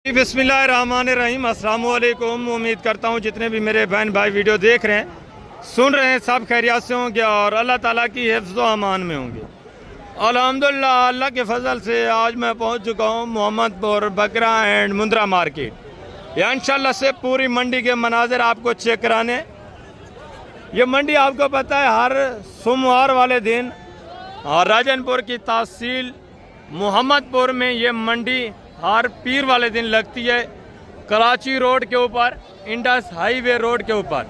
बिस्मिल्लाहिर्रहमानिर्रहीम। अस्सलामु अलैकुम। उम्मीद करता हूँ जितने भी मेरे बहन भाई वीडियो देख रहे हैं, सुन रहे हैं, सब खैरियत से होंगे और अल्लाह ताला की हिफ्ज़ व अमान में होंगे। अल्हम्दुलिल्लाह, अल्लाह के फजल से आज मैं पहुँच चुका हूँ मोहम्मदपुर बकरा एंड मुंद्रा मार्केट। या इंशाल्लाह से पूरी मंडी के मनाजिर आपको चेक कराने। ये मंडी आपको पता है हर सोमवार वाले दिन और राजनपुर की तहसील मोहम्मदपुर में ये मंडी हर पीर वाले दिन लगती है। कराची रोड के ऊपर, इंडस हाईवे रोड के ऊपर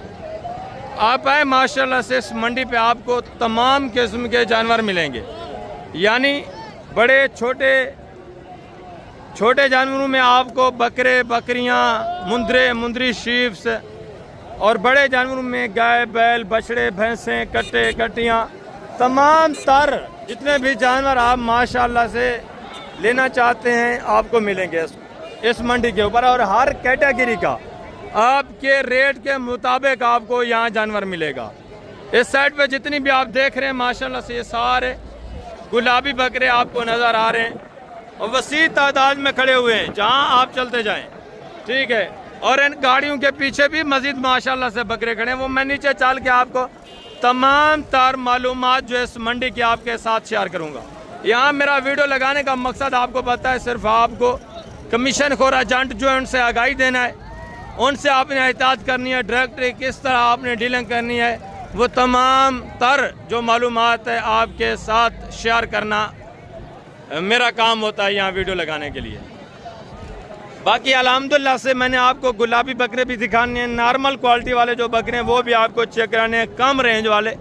आप आए, माशाल्लाह से इस मंडी पे आपको तमाम किस्म के जानवर मिलेंगे। यानी बड़े छोटे जानवरों में आपको बकरे, बकरियां, मुंदरी शीप्स और बड़े जानवरों में गाय, बैल, बछड़े, भैंसें, कट्टे, कट्टियाँ, तमाम तर जितने भी जानवर आप माशाल्लाह से लेना चाहते हैं आपको मिलेंगे इस मंडी के ऊपर। और हर कैटेगरी का आपके रेट के मुताबिक आपको यहाँ जानवर मिलेगा। इस साइड पे जितनी भी आप देख रहे हैं माशाल्लाह से ये सारे गुलाबी बकरे आपको नज़र आ रहे हैं और वसी तादाद में खड़े हुए हैं जहाँ आप चलते जाएं, ठीक है। और इन गाड़ियों के पीछे भी मजीद माशाल्लाह से बकरे खड़े हैं, वो मैं नीचे चल के आपको तमाम तार मालूमात जो इस मंडी की आपके साथ शेयर करूँगा। यहाँ मेरा वीडियो लगाने का मकसद आपको पता है, सिर्फ आपको कमीशन खोर एजेंट जो है उनसे आगाही देना है, उनसे आपने एहतियात करनी है, डायरेक्टली किस तरह आपने डीलिंग करनी है, वो तमाम तर जो मालूमात है आपके साथ शेयर करना मेरा काम होता है यहाँ वीडियो लगाने के लिए। बाकी अल्हम्दुलिल्लाह से मैंने आपको गुलाबी बकरे भी दिखाने हैं, नॉर्मल क्वालिटी वाले जो बकरे हैं वो भी आपको चेक कराने हैं, कम रेंज वाले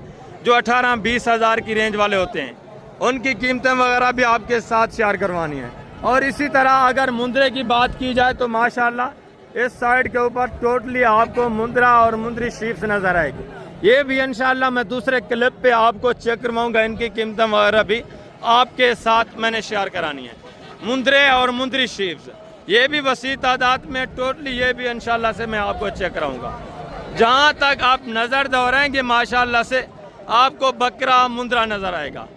जो 18-20 हज़ार की रेंज वाले होते हैं उनकी कीमतें वगैरह भी आपके साथ शेयर करवानी है। और इसी तरह अगर मुंद्रे की बात की जाए तो माशाल्लाह इस साइड के ऊपर टोटली आपको मुंद्रा और मुंदरी शीप्स नज़र आएगी। ये भी इंशाल्लाह मैं दूसरे क्लिप पे आपको चेक करवाऊंगा, इनकी कीमतें वगैरह भी आपके साथ मैंने शेयर करानी है। मुंद्रे और मुंदरी शीप्स ये भी वसी तादाद में टोटली ये भी इंशाल्लाह से मैं आपको चेक कराऊंगा। जहाँ तक आप नज़र दौड़ाएंगे माशाल्लाह से आपको बकरा मुंद्रा नज़र आएगा।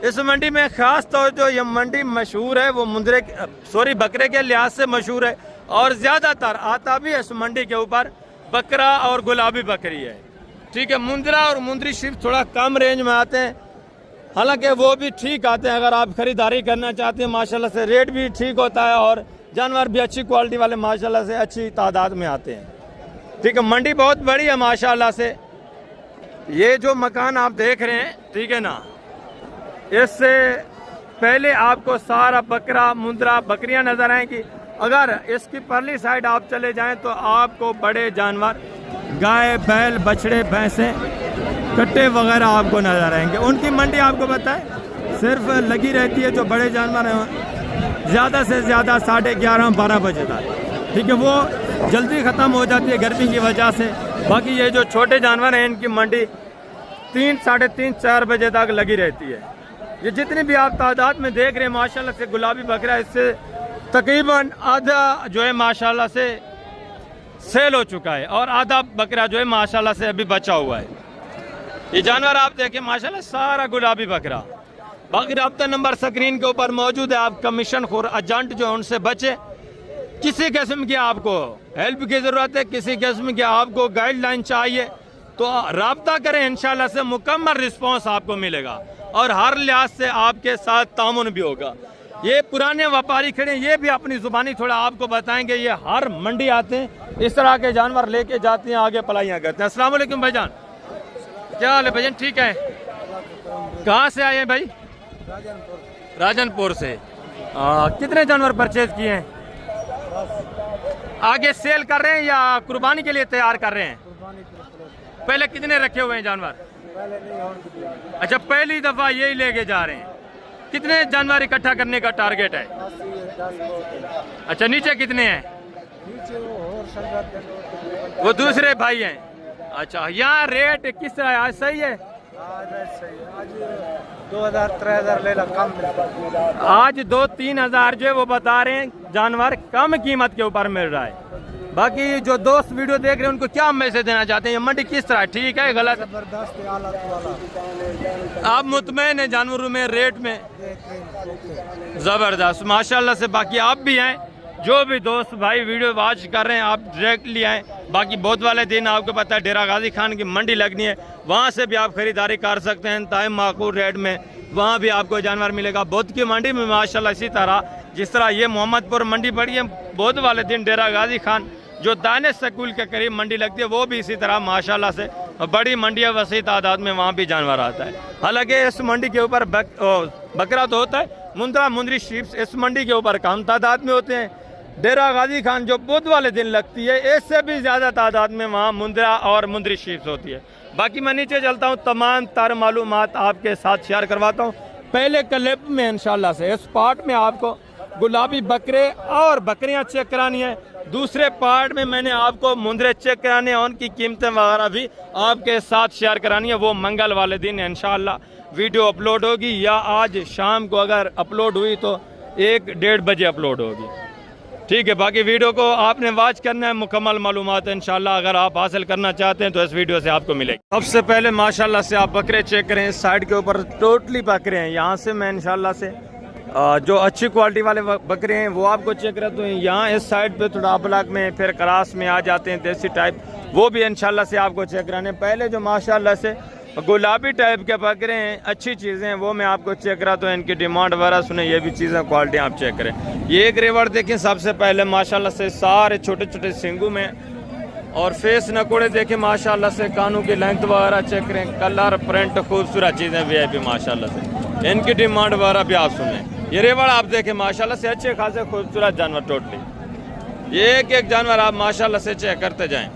इस मंडी में ख़ास तौर जो ये मंडी मशहूर है वो बकरे के लिहाज से मशहूर है और ज़्यादातर आता भी इस मंडी के ऊपर बकरा और गुलाबी बकरी है, ठीक है। मुंद्रा और मुंदरी शिफ्ट थोड़ा कम रेंज में आते हैं, हालांकि वो भी ठीक आते हैं अगर आप ख़रीदारी करना चाहते हैं। माशाल्लाह से रेट भी ठीक होता है और जानवर भी अच्छी क्वालिटी वाले माशाल्लाह से अच्छी तादाद में आते हैं, ठीक है। मंडी बहुत बड़ी है माशाल्लाह से। ये जो मकान आप देख रहे हैं, ठीक है ना, इससे पहले आपको सारा बकरा, मुंद्रा, बकरियां नजर आएंगी। अगर इसकी परली साइड आप चले जाएं तो आपको बड़े जानवर, गाय, बैल, बछड़े, भैंसें, कट्टे वगैरह आपको नजर आएंगे। उनकी मंडी आपको पता है सिर्फ लगी रहती है जो बड़े जानवर हैं ज़्यादा से ज़्यादा 11:30-12 बजे तक, ठीक है। वो जल्दी ख़त्म हो जाती है गर्मी की वजह से। बाकी ये जो छोटे जानवर हैं इनकी मंडी 3-3:30-4 बजे तक लगी रहती है। ये जितनी भी आप तादाद में देख रहे हैं माशाल्लाह से गुलाबी बकरा, इससे तकरीबन आधा जो है माशाल्लाह से सेल हो चुका है और आधा बकरा जो है माशाल्लाह से अभी बचा हुआ है। ये जानवर आप देखें माशाल्लाह सारा गुलाबी बकरा। बाकी रब्ता नंबर स्क्रीन के ऊपर मौजूद है। आप कमीशन खोर एजेंट जो है उनसे बचे। किसी किस्म की आपको हेल्प की ज़रूरत है, किसी किस्म की आपको गाइडलाइन चाहिए तो रब्ता करें, इंशाल्लाह से मुकम्मल रिस्पॉन्स आपको मिलेगा और हर लिहाज से आपके साथ तामुन भी होगा। ये पुराने व्यापारी खड़े, ये भी अपनी ज़ुबानी थोड़ा आपको बताएंगे। ये हर मंडी आते हैं, इस तरह के जानवर लेके जाते हैं, आगे पलाइयाँ करते हैं। अस्सलाम वालेकुम भाईजान, क्या हाल है भाईजान? ठीक है। कहाँ से आए हैं भाई? राजनपुर से। कितने जानवर परचेज किए हैं? आगे सेल कर रहे हैं या कुर्बानी के लिए तैयार कर रहे हैं? पहले कितने रखे हुए हैं जानवर? अच्छा, पहली दफा यही लेके जा रहे हैं। कितने जानवर इकट्ठा करने का टारगेट है? अच्छा, नीचे कितने हैं? वो दूसरे भाई हैं। अच्छा, यहाँ रेट किस तरह आज सही है? आज 2000-3000 ले ला कम। आज 2-3 हज़ार जो है वो बता रहे हैं जानवर कम कीमत के ऊपर मिल रहा है। बाकी जो दोस्त वीडियो देख रहे हैं उनको क्या मैसेज देना चाहते हैं? ये मंडी किस तरह ठीक है, गलत? जबरदस्त हालत वाला। आप मुतमईन है जानवरों में, रेट में? जबरदस्त माशाल्लाह से। बाकी आप भी हैं जो भी दोस्त भाई वीडियो वॉच कर रहे हैं आप डायरेक्टली आएँ। बाकी बहुत वाले दिन आपको पता है डेरा गाजी खान की मंडी लगनी है, वहाँ से भी आप खरीदारी कर सकते हैं ताइम माकूल रेट में, वहाँ भी आपको जानवर मिलेगा। बुध की मंडी में माशाल्लाह इसी तरह जिस तरह ये मोहम्मदपुर मंडी पड़ी है, बुध वाले दिन डेरा गाजी खान जो दानिश स्कूल के करीब मंडी लगती है वो भी इसी तरह माशाल्लाह से बड़ी मंडी है, वसी तादाद में वहाँ भी जानवर आता है। हालांकि इस मंडी के ऊपर बकरा तो होता है, मुंद्रा मुंद्री शीप्स इस मंडी के ऊपर कम तादाद में होते हैं। डेरा गाजी खान जो बुध वाले दिन लगती है इससे भी ज़्यादा तादाद में वहाँ मुंद्रा और मुंद्री शीप्स होती है। बाकी मैं नीचे चलता हूँ, तमाम तर मालूमात आपके साथ शेयर करवाता हूँ। पहले क्लिप में इंशाल्लाह से इस पार्ट में आपको गुलाबी बकरे और बकरियां चेक करानी है, दूसरे पार्ट में मैंने आपको मुंद्रे चेक कराने हैं, उनकी कीमतें वगैरह भी आपके साथ शेयर करानी है। वो मंगल वाले दिन इंशाल्लाह वीडियो अपलोड होगी, या आज शाम को अगर अपलोड हुई तो 1-1:30 बजे अपलोड होगी। ठीक है, बाकी वीडियो को आपने वॉच करना है, मुकम्मल मालूमात इंशाल्लाह अगर आप हासिल करना चाहते हैं तो इस वीडियो से आपको मिलेगी। सबसे पहले माशाल्लाह से आप बकरे चेक करें, इस साइड के ऊपर टोटली बकरे हैं। यहाँ से मैं इंशाल्लाह से जो अच्छी क्वालिटी वाले बकरे हैं वो आपको चेक करते हैं। यहाँ इस साइड पे थोड़ा ब्लॉक में फिर क्रास में आ जाते हैं देसी टाइप, वो भी इंशाल्लाह से आपको चेक कराने। पहले जो माशाल्लाह से गुलाबी टाइप के बकरे हैं, अच्छी चीज़ें हैं, वो मैं आपको चेक कराता हूँ। इनकी डिमांड वगैरह सुने, ये भी चीज़ें क्वालिटी आप चेक करें। ये एक रेवर देखें, सबसे पहले माशाल्लाह से सारे छोटे छोटे सिंगू में, और फेस नकोड़े देखें माशाल्लाह से, कानों की लेंथ वगैरह चेक करें, कलर प्रिंट खूबसूरत चीज़ें भी है माशाल्लाह से। इनकी डिमांड वगैरह भी आप सुने। ये रेवड़ आप देखें माशाल्लाह से अच्छे खासे खूबसूरत जानवर टोटली, ये एक एक जानवर आप माशाल्लाह से चेक करते जाएं,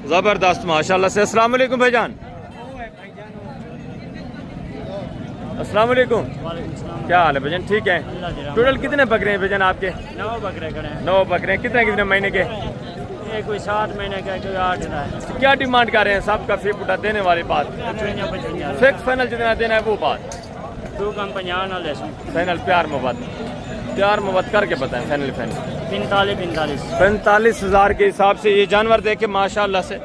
ज़बरदस्त माशाल्लाह से। अस्सलाम वालेकुम भाईजान। अस्सलाम वालेकुम, क्या हाल है भाईजान? ठीक है। टोटल कितने बकरे हैं भाईजान आपके? 9 बकरे खड़े हैं। 9 बकरे हैं। कितने कितने महीने के? एक कोई 7 महीने का, कोई 8 का है। क्या डिमांड कर रहे हैं? सबका फी पुटा देने वाली बात, 55 फिक्स फाइनल जितना देना है वो बात, 2 कम 50 ना ले फाइनल प्यार मोहब्बत करके बताएं। फाइनल 45 हज़ार के हिसाब से ये जानवर देखे माशाल्लाह से।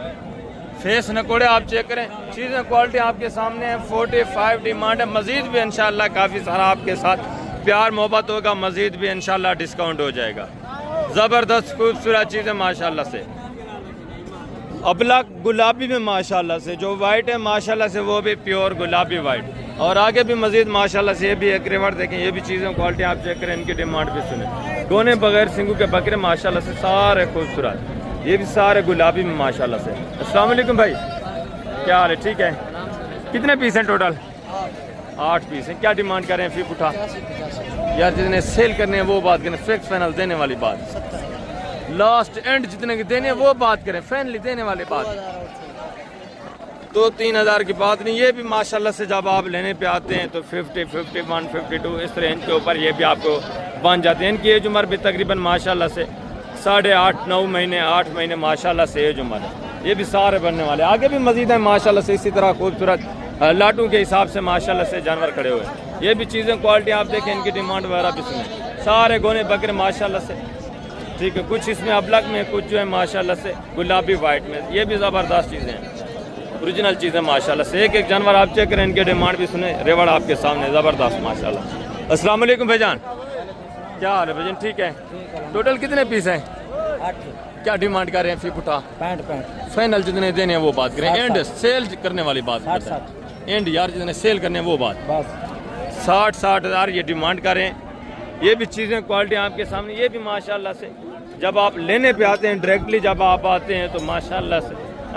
फेस नकोड़े आप चेक करें, चीज़ें क्वालिटी आपके सामने है। 45 डिमांड है, मज़ीद भी इंशाल्लाह काफ़ी सारा आपके साथ प्यार मोहब्बत होगा, मज़ीद भी इंशाल्लाह डिस्काउंट हो जाएगा। ज़बरदस्त खूबसूरत चीज़ें माशाल्लाह से। अबलक गुलाबी में माशाल्लाह से, जो वाइट है माशाल्लाह से वो भी प्योर गुलाबी वाइट, और आगे भी मज़ीद माशाल्लाह से ये भी एक रेवर देखें, ये भी चीज़ें क्वालिटी आप चेक करें, इनकी डिमांड भी सुने। गोने बगैर सिंगू के बकरे माशाल्लाह से सारे खूबसूरत, ये भी सारे गुलाबी में माशाल्लाह से। अस्सलाम वालेकुम भाई, क्या हाल है? ठीक है। कितने पीस हैं टोटल? 8 पीस हैं। क्या डिमांड करें फी उठा? यार जितने सेल करने हैं वो बात करें, फिक्स फाइनल देने वाली बात, लास्ट एंड जितने के देने वो बात करें, फाइनली देने वाली बात, 2-3 हज़ार की बात नहीं। ये भी माशाल्लाह से जब आप लेने पे आते हैं तो 50, 51, 52 इस रेंज के ऊपर ये भी आपको बन जाते हैं। इनकी एज उम्र भी तकरीबन माशाल्लाह से 8.5-9 महीने 8 महीने माशाल्लाह से एज उम्र है। ये भी सारे बनने वाले, आगे भी मजीद है माशाल्लाह से इसी तरह खूबसूरत लाटू के हिसाब से माशाल्लाह से जानवर खड़े हुए। ये भी चीज़ें क्वालिटी आप देखें, इनकी डिमांड वगैरह भी सुने, सारे गोने बकरे माशाल्लाह से। ठीक है, कुछ इसमें अबलक में, कुछ जो है माशाल्लाह से गुलाबी वाइट में, ये भी ज़बरदस्त चीज़ें हैं, ओरिजिनल चीज़ें माशाल्लाह से। एक एक जानवर आप चेक करें, इनके डिमांड भी सुने, रेवड़ आपके सामने ज़बरदस्त माशाल्लाह। अस्सलाम वालेकुम भाईजान, क्या हाल है भाईजान? ठीक है। टोटल कितने पीस हैं? 8। क्या डिमांड कर रहे हैं फी पुटा? 65। फाइनल जितने देने हैं वो बात करें, एंड सेल करने वाली बात, 60 एंड यार जितने सेल करने हैं वो बात, बस 60 हज़ार ये डिमांड करें। ये भी चीज़ें क्वालिटी आपके सामने, ये भी माशाल्लाह से जब आप लेने पे आते हैं, डायरेक्टली जब आप आते हैं तो माशाल्लाह से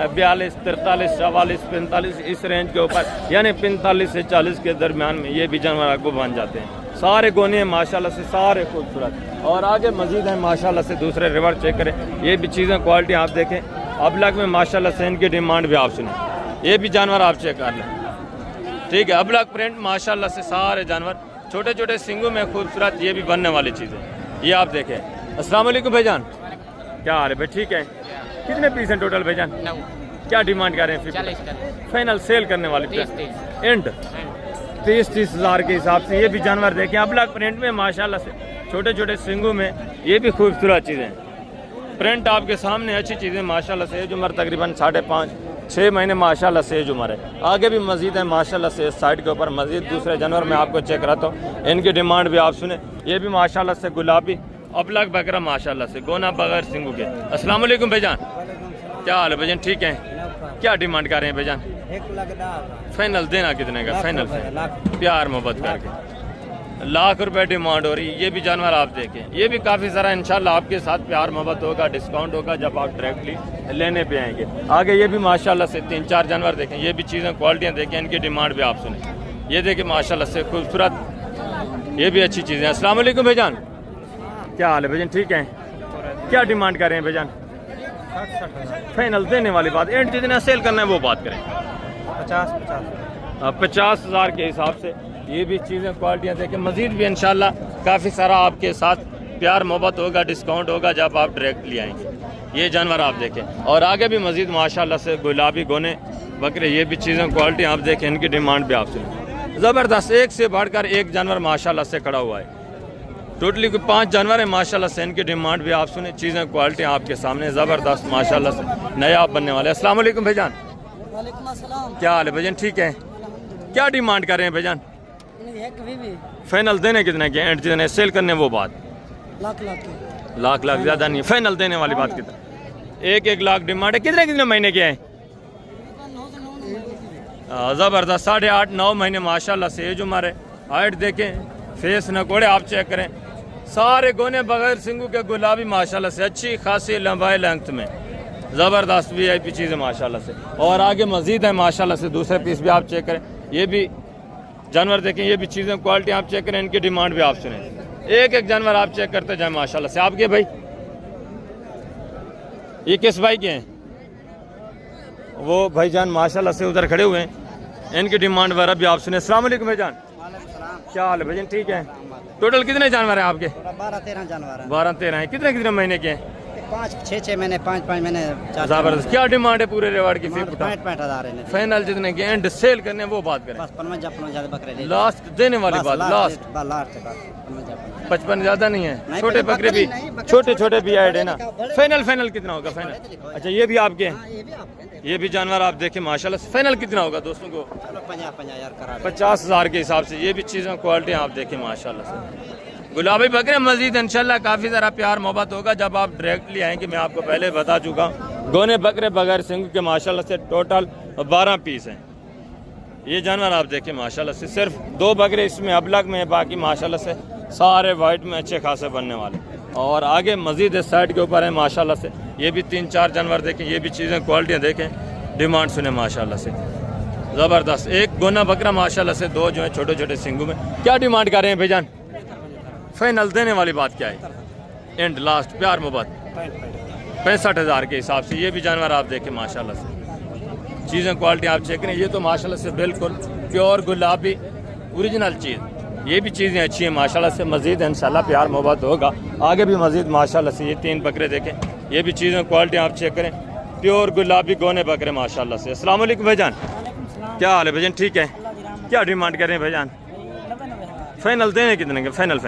42, 43, 44, 45 इस रेंज के ऊपर, यानी 45 से 40 के दरमियान में ये भी जानवर आपको बन जाते हैं। सारे गोने हैं माशाल्लाह से, सारे खूबसूरत, और आगे मजीद हैं माशाल्लाह से। दूसरे रिवर चेक करें, ये भी चीज़ें क्वालिटी आप देखें, अबलग में माशाल्लाह से इनकी डिमांड भी आप सुने। ये भी जानवर आप चेक कर लें, ठीक है। अबलग प्रिंट माशाल्लाह से सारे जानवर छोटे छोटे सिंगों में खूबसूरत, ये भी बनने वाली चीज़ें, ये आप देखें। अस्सलाम वालेकुम भाईजान, क्या हाल है भाई? ठीक है। कितने पीस हैं टोटल भाईजान? 9। क्या डिमांड कर रहे हैं? 40 फाइनल सेल करने वाली 30 एंड 30 हज़ार के हिसाब से। ये भी जानवर देखें, अबलग प्रिंट में माशाल्लाह से, छोटे छोटे सिंगों में, ये भी खूबसूरत चीज़ें, प्रिंट आपके सामने, अच्छी चीज़ें माशाल्लाह से। एज उम्र तकरीबन 5.5-6 महीने माशाल्लाह से एज उम्र है। आगे भी मजीद है माशाल्लाह से, इस साइड के ऊपर मजीद दूसरे जानवर मैं आपको चेक कराता हूँ, इनकी डिमांड भी आप सुने। ये भी माशाल्लाह से गुलाबी अबलग बकरा माशाल्लाह से, गोना बगैर सिंगू के। अस्सलाम वालेकुम भाईजान, क्या हाल है भाईजान? ठीक है। क्या डिमांड कर रहे हैं भाईजान? 1,10,000 फाइनल देना कितने का? फाइनल प्यार मोहब्बत करके लाख रुपए डिमांड हो रही है। ये भी जानवर आप देखें, ये भी काफ़ी सारा इंशाल्लाह आपके साथ प्यार मोहब्बत होगा, डिस्काउंट होगा जब आप डायरेक्टली लेने पे आएंगे। आगे ये भी माशाल्लाह से 3-4 जानवर देखें, ये भी चीज़ें क्वालिटियाँ देखें, इनकी डिमांड भी आप सुने। ये देखें माशाल्लाह से खूबसूरत, ये भी अच्छी चीज़ें। अस्सलाम वालेकुम भाईजान, क्या हाल है भाईजान? ठीक है। क्या डिमांड कर रहे हैं भाईजान? 60,000 फाइनल देने वाली बात, एंड जितना सेल करना है वो बात करें। 50,000 के हिसाब से ये भी चीज़ें क्वालिटियाँ देखें। मज़ीद भी इंशाल्लाह काफ़ी सारा आपके साथ प्यार मोहब्बत होगा, डिस्काउंट होगा जब आप डायरेक्टली आएंगे। ये जानवर आप देखें, और आगे भी मज़ीद माशाल्लाह से गुलाबी गोने बकरे, ये भी चीज़ें क्वालिटी आप देखें, इनकी डिमांड भी आप सुनें। ज़बरदस्त, एक से बढ़कर एक जानवर माशाल्लाह से खड़ा हुआ है। टोटली 5 जानवर है माशाल्लाह से, इनकी डिमांड भी आप सुने। चीज़ें क्वालिटी आपके सामने ज़बरदस्त माशाल्लाह से नया आप बनने वाले। अस्सलाम वालेकुम भाईजान, क्या हाल है भाईजान? ठीक है। क्या डिमांड कर रहे हैं भाईजान? फाइनल देने कितने के? एंड जितने सेल करने वो बात। लाख ज़्यादा नहीं, फाइनल देने वाली बात कितना? 1 लाख डिमांड है। कितने महीने के हैं? ज़बरदस्त, 8.5-9 महीने माशाल्लाह से एज उम्र है। हाइट देखें, फेस नकोड़े आप चेक करें, सारे गोने बगैर सिंगू के गुलाबी माशाल्लाह से, अच्छी खासी लंबाई लेंथ में, ज़बरदस्त VIP चीज़ है माशाल्लाह से। और आगे मज़ीद है माशाल्लाह से, दूसरे पीस भी आप चेक करें। ये भी जानवर देखें, ये भी चीज़ें क्वालिटी आप चेक करें, इनकी डिमांड भी आप सुने। एक जानवर आप चेक करते जाए माशाल्लाह से। आपके भाई ये किस भाई के हैं? वो भाईजान माशाल्लाह से उधर खड़े हुए हैं, इनकी डिमांड वगैरह भी आप सुने। अस्सलाम वालेकुम भाईजान, क्या हाल है भाईजान? ठीक है। टोटल कितने जानवर हैं आपके? 12-13 जानवर हैं। 12-13 हैं। कितने महीने के हैं? 5-6 महीने, 5 महीने। जबरदस्त। क्या डिमांड है पूरे रिवार्ड की? 65,000 है। फाइनल जितने के एंड सेल करने वो बात करें। बस 55 बकरे ले। लास्ट देने वाली बात, लास्ट 55 ज्यादा नहीं है। छोटे बकरे भी, छोटे भी ऐड है ना। फाइनल कितना होगा? फाइनल अच्छा, ये भी आपके हैं। ये भी जानवर आप देखें माशाल्लाह से। फाइनल कितना होगा दोस्तों को? 50,000 के हिसाब से। ये भी चीज़ें क्वालिटी आप देखें माशाल्लाह से। गुलाबी बकरे मजीद इंशाल्लाह काफ़ी ज़रा प्यार मोहब्बत होगा जब आप डायरेक्टली आएंगे। मैं आपको पहले बता चुका हूँ, गोने बकरे बगैर सिंग के माशाल्लाह से टोटल 12 पीस हैं। ये जानवर आप देखें माशाल्लाह से। सिर्फ 2 बकरे इसमें अबलग में है, बाकी माशाल्लाह से सारे वाइट में अच्छे खासे बनने वाले। और आगे मजीद इस साइड के ऊपर है माशाल्लाह से। ये भी 3-4 जानवर देखें, ये भी चीज़ें क्वालिटियाँ देखें, डिमांड सुने माशाल्लाह से। ज़बरदस्त। एक गोना बकरा माशाल्लाह से, 2 जो है छोटे छोटे सिंगू में। क्या डिमांड कर रहे हैं भाईजान? फाइनल देने वाली बात क्या है? एंड लास्ट प्यार मोहब्बत 65,000 के हिसाब से। ये भी जानवर आप देखें माशाल्लाह से। चीज़ें क्वालिटी आप चेक करें, ये तो माशाल्लाह से बिल्कुल प्योर गुलाबी ओरिजिनल चीज़। ये भी चीज़ें अच्छी हैं माशाल्लाह से। मज़ीद इंशाल्लाह प्यार मोहब्बत होगा आगे भी मज़ीद माशाल्लाह से। ये 3 बकरे देखें, ये भी चीज़ें क्वालिटी आप चेक करें, प्योर गुलाबी गोने बकरे माशाल्लाह से। अस्सलाम वालेकुम भाईजान, क्या हाल है भाईजान? ठीक है। क्या डिमांड कर रहे हैं भाईजान? फाइनल देने कितने के? Final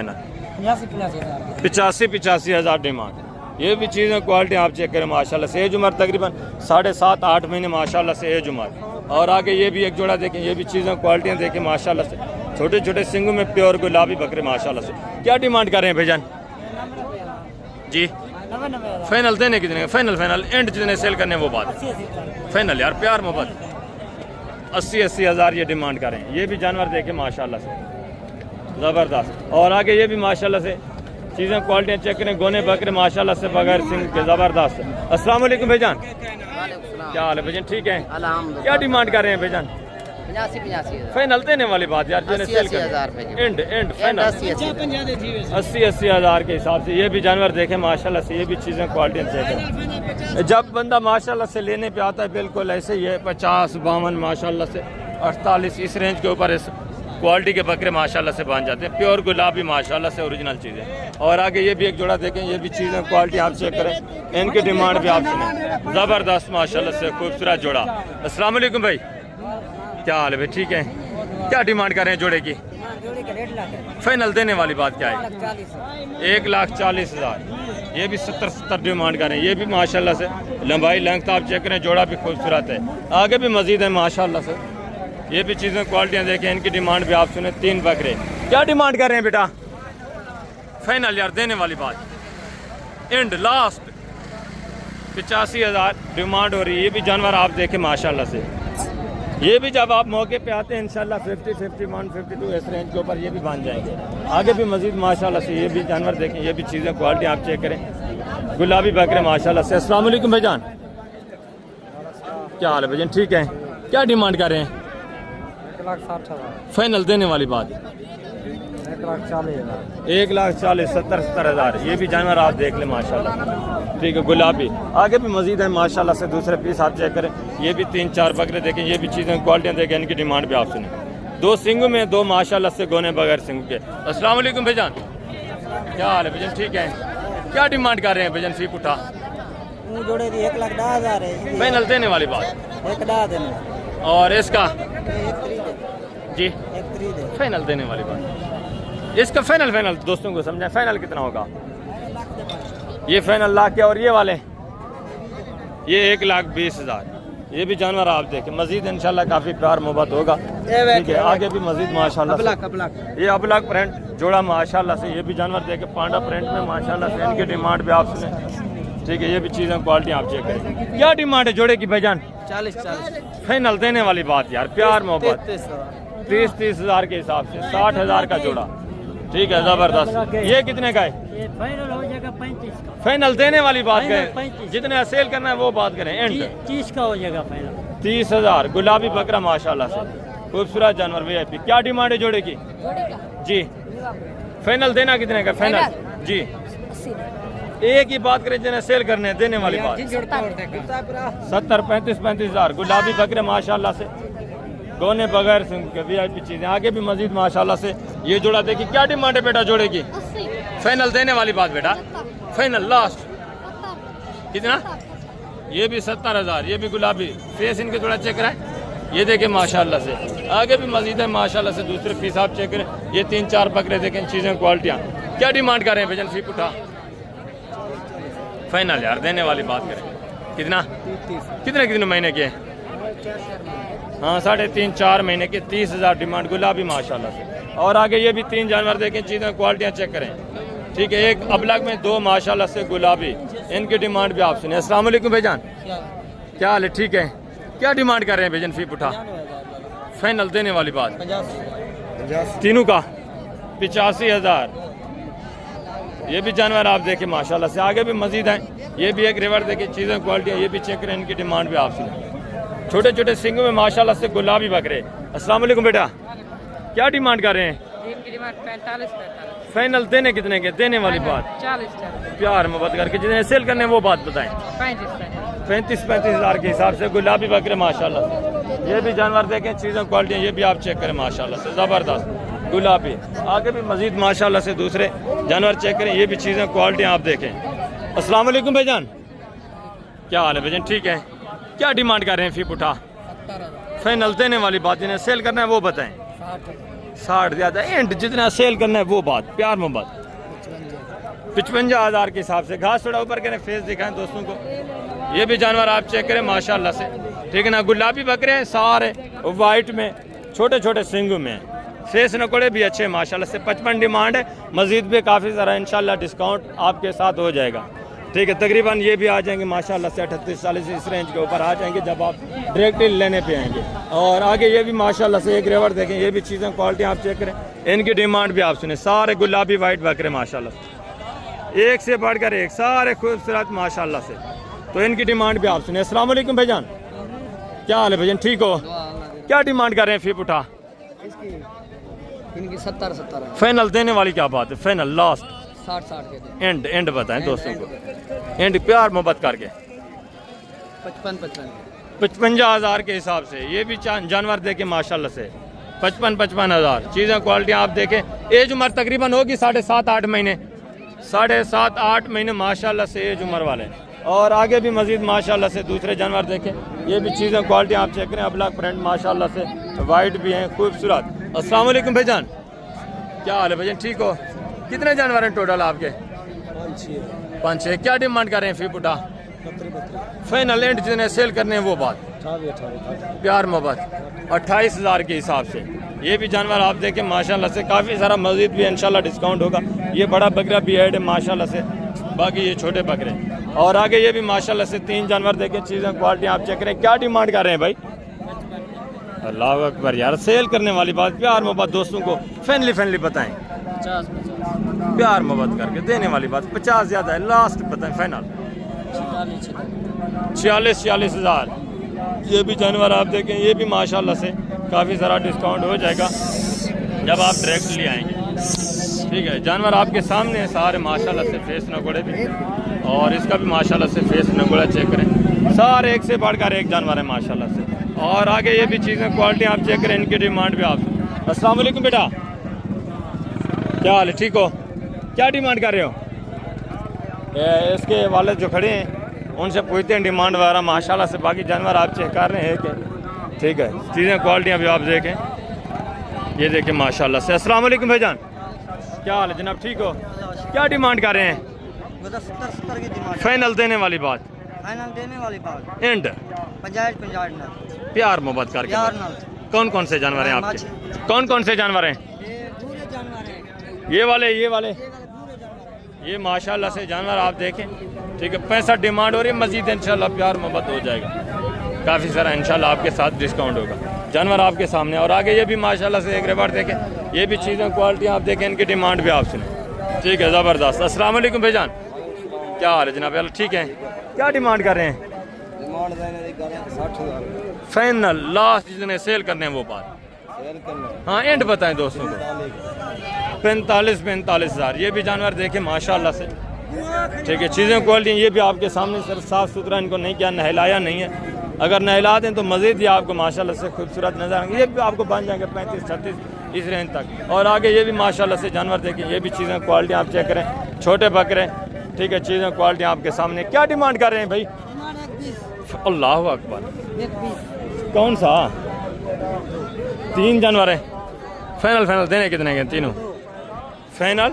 85,000 demand. ये भी चीज़ें क्वालिटी आप चेक करें माशाल्लाह से। एज उम्र तकरीबन 7.5-8 महीने माशाल्लाह से एज उम्र। और आगे ये भी एक जोड़ा देखें, ये भी चीज़ें क्वालिटियाँ देखें माशाल्लाह से। छोटे छोटे सिंगों में प्योर गुलाबी बकरे माशाल्लाह से। क्या डिमांड कर रहे हैं भाईजान जी? फाइनल देने कितने? फाइनल एंड जितने सेल करने वो बात। फाइनल यार प्यार मोहब्बत 80,000 ये डिमांड करें। ये भी जानवर देखें माशाल्लाह से, ज़बरदस्त। और आगे ये भी माशाल्लाह से चीज़ें क्वालिटियाँ चेक करें, गोने बकरे माशाल्लाह से बगैर सिंग के, ज़बरदस्त। अस्सलाम वालेकुम भाईजान, क्या हाल है भाईजान? ठीक है। क्या डिमांड कर रहे हैं भाईजान? 85,000 फाइनल देने वाली बात यार, जिन्हें सेल कर एंड फाइनल 80,000 के हिसाब से। ये भी जानवर देखें माशाल्लाह से। ये भी चीज़ें क्वालिटियाँ चेक करें। जब बंदा माशाल्लाह से लेने पे आता है बिल्कुल ऐसे ही है। 50-52 माशाल्लाह से 48 इस रेंज के ऊपर इस क्वालिटी के बकरे माशाल्लाह से बांध जाते हैं। प्योर गुलाबी माशाल्लाह से ओरिजिनल चीज़ें। और आगे ये भी एक जोड़ा देखें, ये भी चीज़ें क्वालिटी आप चेक करें, इनकी डिमांड भी आप सुनें। ज़बरदस्त माशाल्लाह से खूबसूरत जोड़ा। अस्सलाम वालेकुम भाई, क्या हाल है भाई? ठीक है। क्या डिमांड कर रहे हैं जोड़े की? फाइनल देने वाली बात क्या है? 1,40,000। ये भी 70 डिमांड कर रहे हैं। ये भी माशाल्लाह से लंबाई लेंथ आप चेक करें, जोड़ा भी खूबसूरत है। आगे भी मजीद है माशाल्लाह से। ये भी चीज़ें क्वालिटियाँ देखें, इनकी डिमांड भी आप सुने। 3 बकरे। क्या डिमांड कर रहे हैं बेटा? फाइनल यार देने वाली बात। एंड लास्ट 85,000 डिमांड हो रही है। ये भी जानवर आप देखें माशाल्लाह से, ये भी जब आप मौके पे आते हैं इंशाल्लाह 50, 51, 52 इस रेंज के ऊपर ये भी बांध जाएंगे। आगे भी मजीद माशाल्लाह से ये भी जानवर देखें, ये भी चीज़ें क्वालिटी आप चेक करें। गुलाबी बकरे माशाल्लाह से। अस्सलाम वालेकुम भाईजान, क्या हाल है भाईजान? ठीक है, क्या डिमांड कर रहे हैं? 1,60,000, फाइनल देने वाली बात 1,40,000, 1,40,000, 70,000। ये भी जानवर आप देख लें माशाल्लाह, ठीक है। गुलाबी आगे भी मजीद है माशाल्लाह से, दूसरे पीस आप चेक करें। ये भी 3-4 बकरे देखें, ये भी चीज़ें क्वालिटियाँ देखें, इनकी डिमांड भी आप सुने। 2 सिंगू में, 2 माशाल्लाह से गोने बगैर सिंगू के। अस्सलाम वालेकुम भाईजान, क्या हाल है भाईजान? ठीक है, क्या डिमांड कर रहे हैं भाईजान? फीप उठा जोड़े 1,10,000 है, फाइनल देने वाली बात। 1,10,000 देने, और इसका 1,3 दे, जी 1,3 दे, फाइनल देने वाली बात। इसका फाइनल दोस्तों को समझाएं, फाइनल कितना होगा? ये फाइनल लाख के, और ये वाले ये 1,20,000। ये भी जानवर आप देखें, मजीद इंशाल्लाह काफ़ी प्यार मोहब्बत होगा, ठीक है। आगे भी मजीद माशाल्लाह से ये अबलक प्रिंट जोड़ा माशाल्लाह से, ये भी जानवर देखे पांडा प्रिंट में माशाल्लाह से, इनकी डिमांड भी आप सुने, ठीक है। ये भी चीज़ें क्वालिटी आप चेक करें। क्या डिमांड है जोड़े की भाईजान? 40, फाइनल देने वाली बात यार, प्यार मोहब्बत 30,000 के हिसाब से, 60,000 का जोड़ा, ठीक है, जबरदस्त। ये कितने का है? ये फाइनल हो जाएगा 35 का, फाइनल देने वाली बात फाइनल करें, 35। जितने सेल करना है वो बात करें। एंड 30 का हो जाएगा फाइनल। 30,000 गुलाबी बकरा माशाल्लाह से, खूबसूरत जानवर VIP। क्या डिमांड है जोड़े की? जी फाइनल देना कितने का? फाइनल जी एक ही बात करें, जिन्हें सेल करने हैं देने वाली बात। 70, 35,000 गुलाबी बकरे माशाल्लाह से, गोने बगैर सिंह के VIP चीज़ें। आगे भी मजीद माशाल्लाह से ये जोड़ा देखिए। क्या डिमांड है बेटा जोड़े की? फाइनल देने वाली बात बेटा, फाइनल लास्ट कितना? ये भी 70,000। ये भी गुलाबी फेस इनके थोड़ा चेक कराए, ये देखें माशाल्लाह से। आगे भी मजीद है माशाल्लाह से, दूसरे पीस आप चेक करें। ये 3-4 बकरे देखें, चीज़ें क्वालिटियाँ। क्या डिमांड कर रहे हैं भाईजान? फीप उठा फाइनल यार देने वाली बात करें। कितना कितने महीने के? हाँ 3.5-4 महीने के, 30,000 डिमांड गुलाबी माशाल्लाह से। और आगे ये भी 3 जानवर देखें, चीज़ें क्वालिटियाँ चेक करें, ठीक है। एक अबलग में, 2 माशाल्लाह से गुलाबी, इनकी डिमांड भी आप सुने। अस्सलाम वालेकुम भाईजान, क्या हाल है? ठीक है, क्या डिमांड कर रहे हैं भाईजान? फीप उठा फाइनल देने वाली बात 50, तीनों का 85,000। ये भी जानवर आप देखें माशाल्लाह से। आगे भी मजीद हैं, ये भी एक रिवर देखें, चीज़ें क्वालिटी है, ये भी चेक करें, इनकी डिमांड भी आप सुने। छोटे छोटे सिंगों में माशाल्लाह से गुलाबी बकरे। अस्सलाम वालेकुम बेटा, क्या डिमांड कर रहे हैं? इनकी डिमांड 45, फाइनल देने कितने के? देने वाली बात 40, प्यार मोहब्बत करके, जिन्हें सेल करने हैं वो बात बताएं। 35,000 के हिसाब से गुलाबी बकरे माशाल्लाह से। ये भी जानवर देखें, चीज़ें क्वालिटी, ये भी आप चेक करें माशाल्लाह से, ज़बरदस्त गुलाबी। आगे भी मजीद माशाल्लाह से दूसरे जानवर चेक करें, ये भी चीज़ें क्वालिटी आप देखें। अस्सलाम वालेकुम भाईजान, क्या हाल है भाईजान? ठीक है, क्या डिमांड कर रहे हैं? फीप उठा फाइनल देने वाली बात, जिन्हें सेल करना है वो बताएं। 60 ज़्यादा एंड, जितना सेल करना है वो बात, प्यार मोहब्बत 55,000 के हिसाब से। घास थोड़ा ऊपर करें, फेस दिखाएं दोस्तों को। ये भी जानवर आप चेक करें माशाल्लाह से, ठीक है ना। गुलाबी बकरे हैं सारे, वाइट में, छोटे छोटे सिंगू में, फेस नकोड़े भी अच्छे माशाल्लाह से। 55 डिमांड है, मजीद भी काफ़ी सारा इंशाल्लाह डिस्काउंट आपके साथ हो जाएगा, ठीक है। तकरीबन ये भी आ जाएंगे माशाल्लाह से 38-40 इस रेंज के ऊपर आ जाएंगे जब आप डायरेक्टली लेने पे आएंगे। और आगे ये भी माशाल्लाह से एक रेवर देखें, ये भी चीज़ें क्वालिटी आप चेक करें, इनकी डिमांड भी आप सुने। सारे गुलाबी वाइट बकरे माशाल्लाह से, एक से बढ़कर एक, सारे खूबसूरत माशाल्लाह से, तो इनकी डिमांड भी आप सुने। अस्सलाम वालेकुम भाईजान, क्या हाल है भाईजान? ठीक हो, क्या डिमांड कर रहे हैं? फीप उठा इनकी 70 फाइनल देने वाली क्या बात है? फाइनल लास्ट 60 के दे, एंड बताएं दोस्तों को, एंड प्यार मोहब्बत करके 55 55,000 के हिसाब से। ये भी जानवर देखे माशाल्लाह से, 55,000 चीज़ें क्वालिटी आप देखें। एज उम्र तकरीबन होगी 7.5-8 महीने, 7.5-8 महीने माशाल्लाह से एज उम्र वाले। और आगे भी मजीद माशाल्लाह से दूसरे जानवर देखें, ये भी चीज़ें क्वालिटी आप चेक करें। अबलग प्रिंट माशाल्लाह से, वाइट भी हैं, खूबसूरत। अस्सलाम वालेकुम भाईजान, क्या हाल है भाईजान? ठीक हो, कितने जानवर हैं टोटल आपके? 5-6। क्या डिमांड कर रहे हैं? फीप उठा फाइनल एंड, जितने सेल करने हैं वो बात, प्यार मोहब्बत 28,000 के हिसाब से। ये भी जानवर आप देखें माशाल्लाह से, काफ़ी सारा मजीद भी इंशाल्लाह डिस्काउंट होगा। ये बड़ा बकरा भी ऐड है माशाल्लाह से, बाकी ये छोटे बकरे। और आगे ये भी माशाल्लाह से 3 जानवर देखें, चीज़ें क्वालिटी आप चेक करें। क्या डिमांड कर रहे हैं भाई? अल्लाह अकबर यार, सेल करने वाली बात, प्यार मोहब्बत दोस्तों को फैनली बताएं, 50 प्यार मोहब्बत करके देने वाली बात। 50 ज़्यादा है, लास्ट बताएं फाइनल 46 हज़ार। ये भी जानवर आप देखें, ये भी माशाल्लाह से काफ़ी सारा डिस्काउंट हो जाएगा जब आप डायरेक्टली आएंगे। ठीक है, जानवर आपके सामने सारे माशाल्लाह से फेस नगोड़े भी, और इसका भी माशाल्लाह से फेस नगोड़ा चेक करें, सारे एक से बढ़कर एक जानवर है माशाल्लाह से। और आगे ये भी चीज़ें क्वालिटी आप चेक करें, इनकी डिमांड भी आप। अस्सलाम वालेकुम बेटा, क्या हाल है, ठीक हो? क्या डिमांड कर रहे हो? इसके वाले जो खड़े हैं उनसे पूछते हैं डिमांड वगैरह माशाल्लाह से। बाकी जानवर आप चेक कर रहे हैं कि ठीक है, चीज़ें क्वालिटियाँ भी आप देखें, ये देखें माशाल्लाह से। अस्सलाम वालेकुम भाईजान, क्या हाल है जनाब, ठीक हो? क्या डिमांड कर रहे हैं? 70 की डिमांड, फाइनल देने वाली बात, फाइनल देने वाली बात, एंड 50 ना प्यार मोहब्बत करके। प्यार ना। कौन कौन से जानवर हैं आपके? कौन कौन से जानवर हैं? ये पूरे जानवर हैं, ये वाले ये वाले पूरे जानवर हैं। ये माशाल्लाह से जानवर आप देखें, ठीक है। 65 डिमांड हो रही है, मजीद इंशाल्लाह प्यार मोहब्बत हो जाएगा, काफ़ी सारा इंशाल्लाह आपके साथ डिस्काउंट होगा। जानवर आपके सामने, और आगे ये भी माशाल्लाह से एक रेबार देखें, ये भी चीज़ें क्वालिटी आप देखें, इनकी डिमांड भी आप सुने। ठीक है, ज़बरदस्त। अस्सलाम वालेकुम भाईजान, क्या हाल है जनाब? यार ठीक है, क्या डिमांड कर रहे हैं? डिमांड देने की 60,000 फाइनल लास्ट जितने सेल करने हैं वो बात, सेल करना। हाँ एंड बताएं दोस्तों को। 45 हज़ार। ये भी जानवर देखें माशाल्लाह से, ठीक है, चीज़ें क्वालिटी ये भी आपके सामने सर, साफ़ सुथरा, इनको नहीं किया, नहलाया नहीं है। अगर नहला दें तो मज़ीद ये आपको माशाल्लाह से खूबसूरत नजर आएंगे। ये भी आपको बन जाएंगे 35-36 इस रेंज तक। और आगे ये भी माशाल्लाह से जानवर देखें, ये भी चीज़ें क्वालिटी आप चेक करें, छोटे बकरे, ठीक है, चीज़ें क्वालिटी आपके सामने। क्या डिमांड कर रहे हैं भाई? अल्लाह अकबर, कौन सा? 3 जानवर हैं, फाइनल देने कितने के तीनों? फाइनल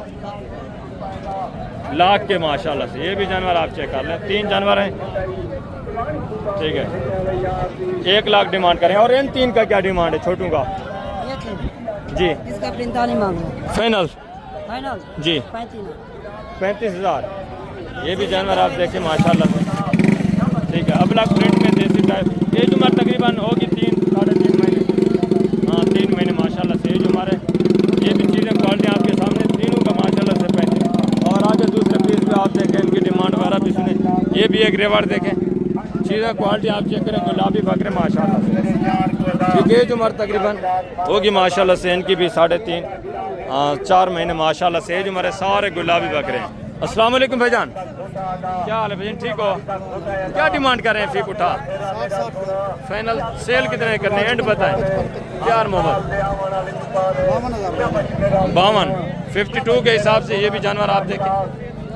लाख के माशाल्लाह से। ये भी जानवर आप चेक कर लें, 3 जानवर हैं, ठीक है, 1 लाख डिमांड करें। और इन 3 का क्या डिमांड है छोटू का? जी इसका 45 मांग रहा फाइनल फाइनल जी 35 हज़ार। ये भी जानवर आप देखें माशाल्लाह से, ठीक है। अबला प्रिंट में देसी टाइप। एज उम्र तकरीबन होगी 3-3.5 महीने, हाँ 3 महीने माशाल्लाह से एज उम्र है। ये भी चीज़ें क्वालिटी आपके सामने, तीनों का माशाल्लाह से 35। और आगे दूसरे पीस भी आप देखें, इनकी डिमांड वगैरह भी सुने। ये भी एक रेवार देखें, चीज़ें क्वालिटी आप चेक करें, गुलाबी बकरे माशाल्लाह से, ठीक है। एज उम्र तकरीबन होगी माशाल्लाह से इनकी भी 3.5-4 महीने माशाल्लाह से एज उम्र है। सारे गुलाबी बकरे हैं। अस्सलाम वालेकुम भाईजान, क्या हाल है भाईजान, ठीक हो? क्या डिमांड कर रहे हैं? फीक उठा फाइनल सेल कितने करने, एंड बताएं, प्यार मोहब्बत। 52 के हिसाब से ये भी जानवर आप देखें,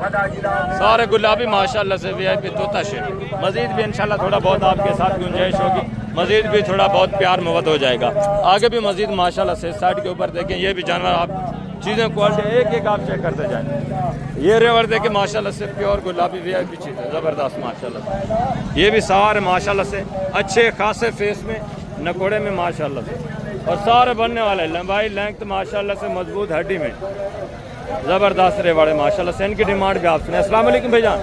सारे गुलाबी माशाल्लाह से VIP तोता शेर। मजीद भी इंशाल्लाह थोड़ा बहुत आपके साथ गुंजाइश होगी, मजीद भी थोड़ा बहुत प्यार मोहब्बत हो जाएगा। आगे भी मजीद माशाल्लाह से साइड के ऊपर देखें, ये भी जानवर आप चीज़ें क्वालिटी एक आप चेक करते जाएं। ये रेवर देखें माशाल्लाह से, प्योर गुलाबी VIP चीज़ है, ज़बरदस्त माशाल्लाह से। ये भी सारे माशाल्लाह से अच्छे खासे फेस में, नकोड़े में माशाल्लाह से, और सारे बनने वाले लंबाई लेंथ माशाल्लाह से, मजबूत हड्डी में, ज़बरदस्त रेवाड़े माशाल्लाह से। इनकी डिमांड भी आप सुने। अस्सलाम वालेकुम भाईजान,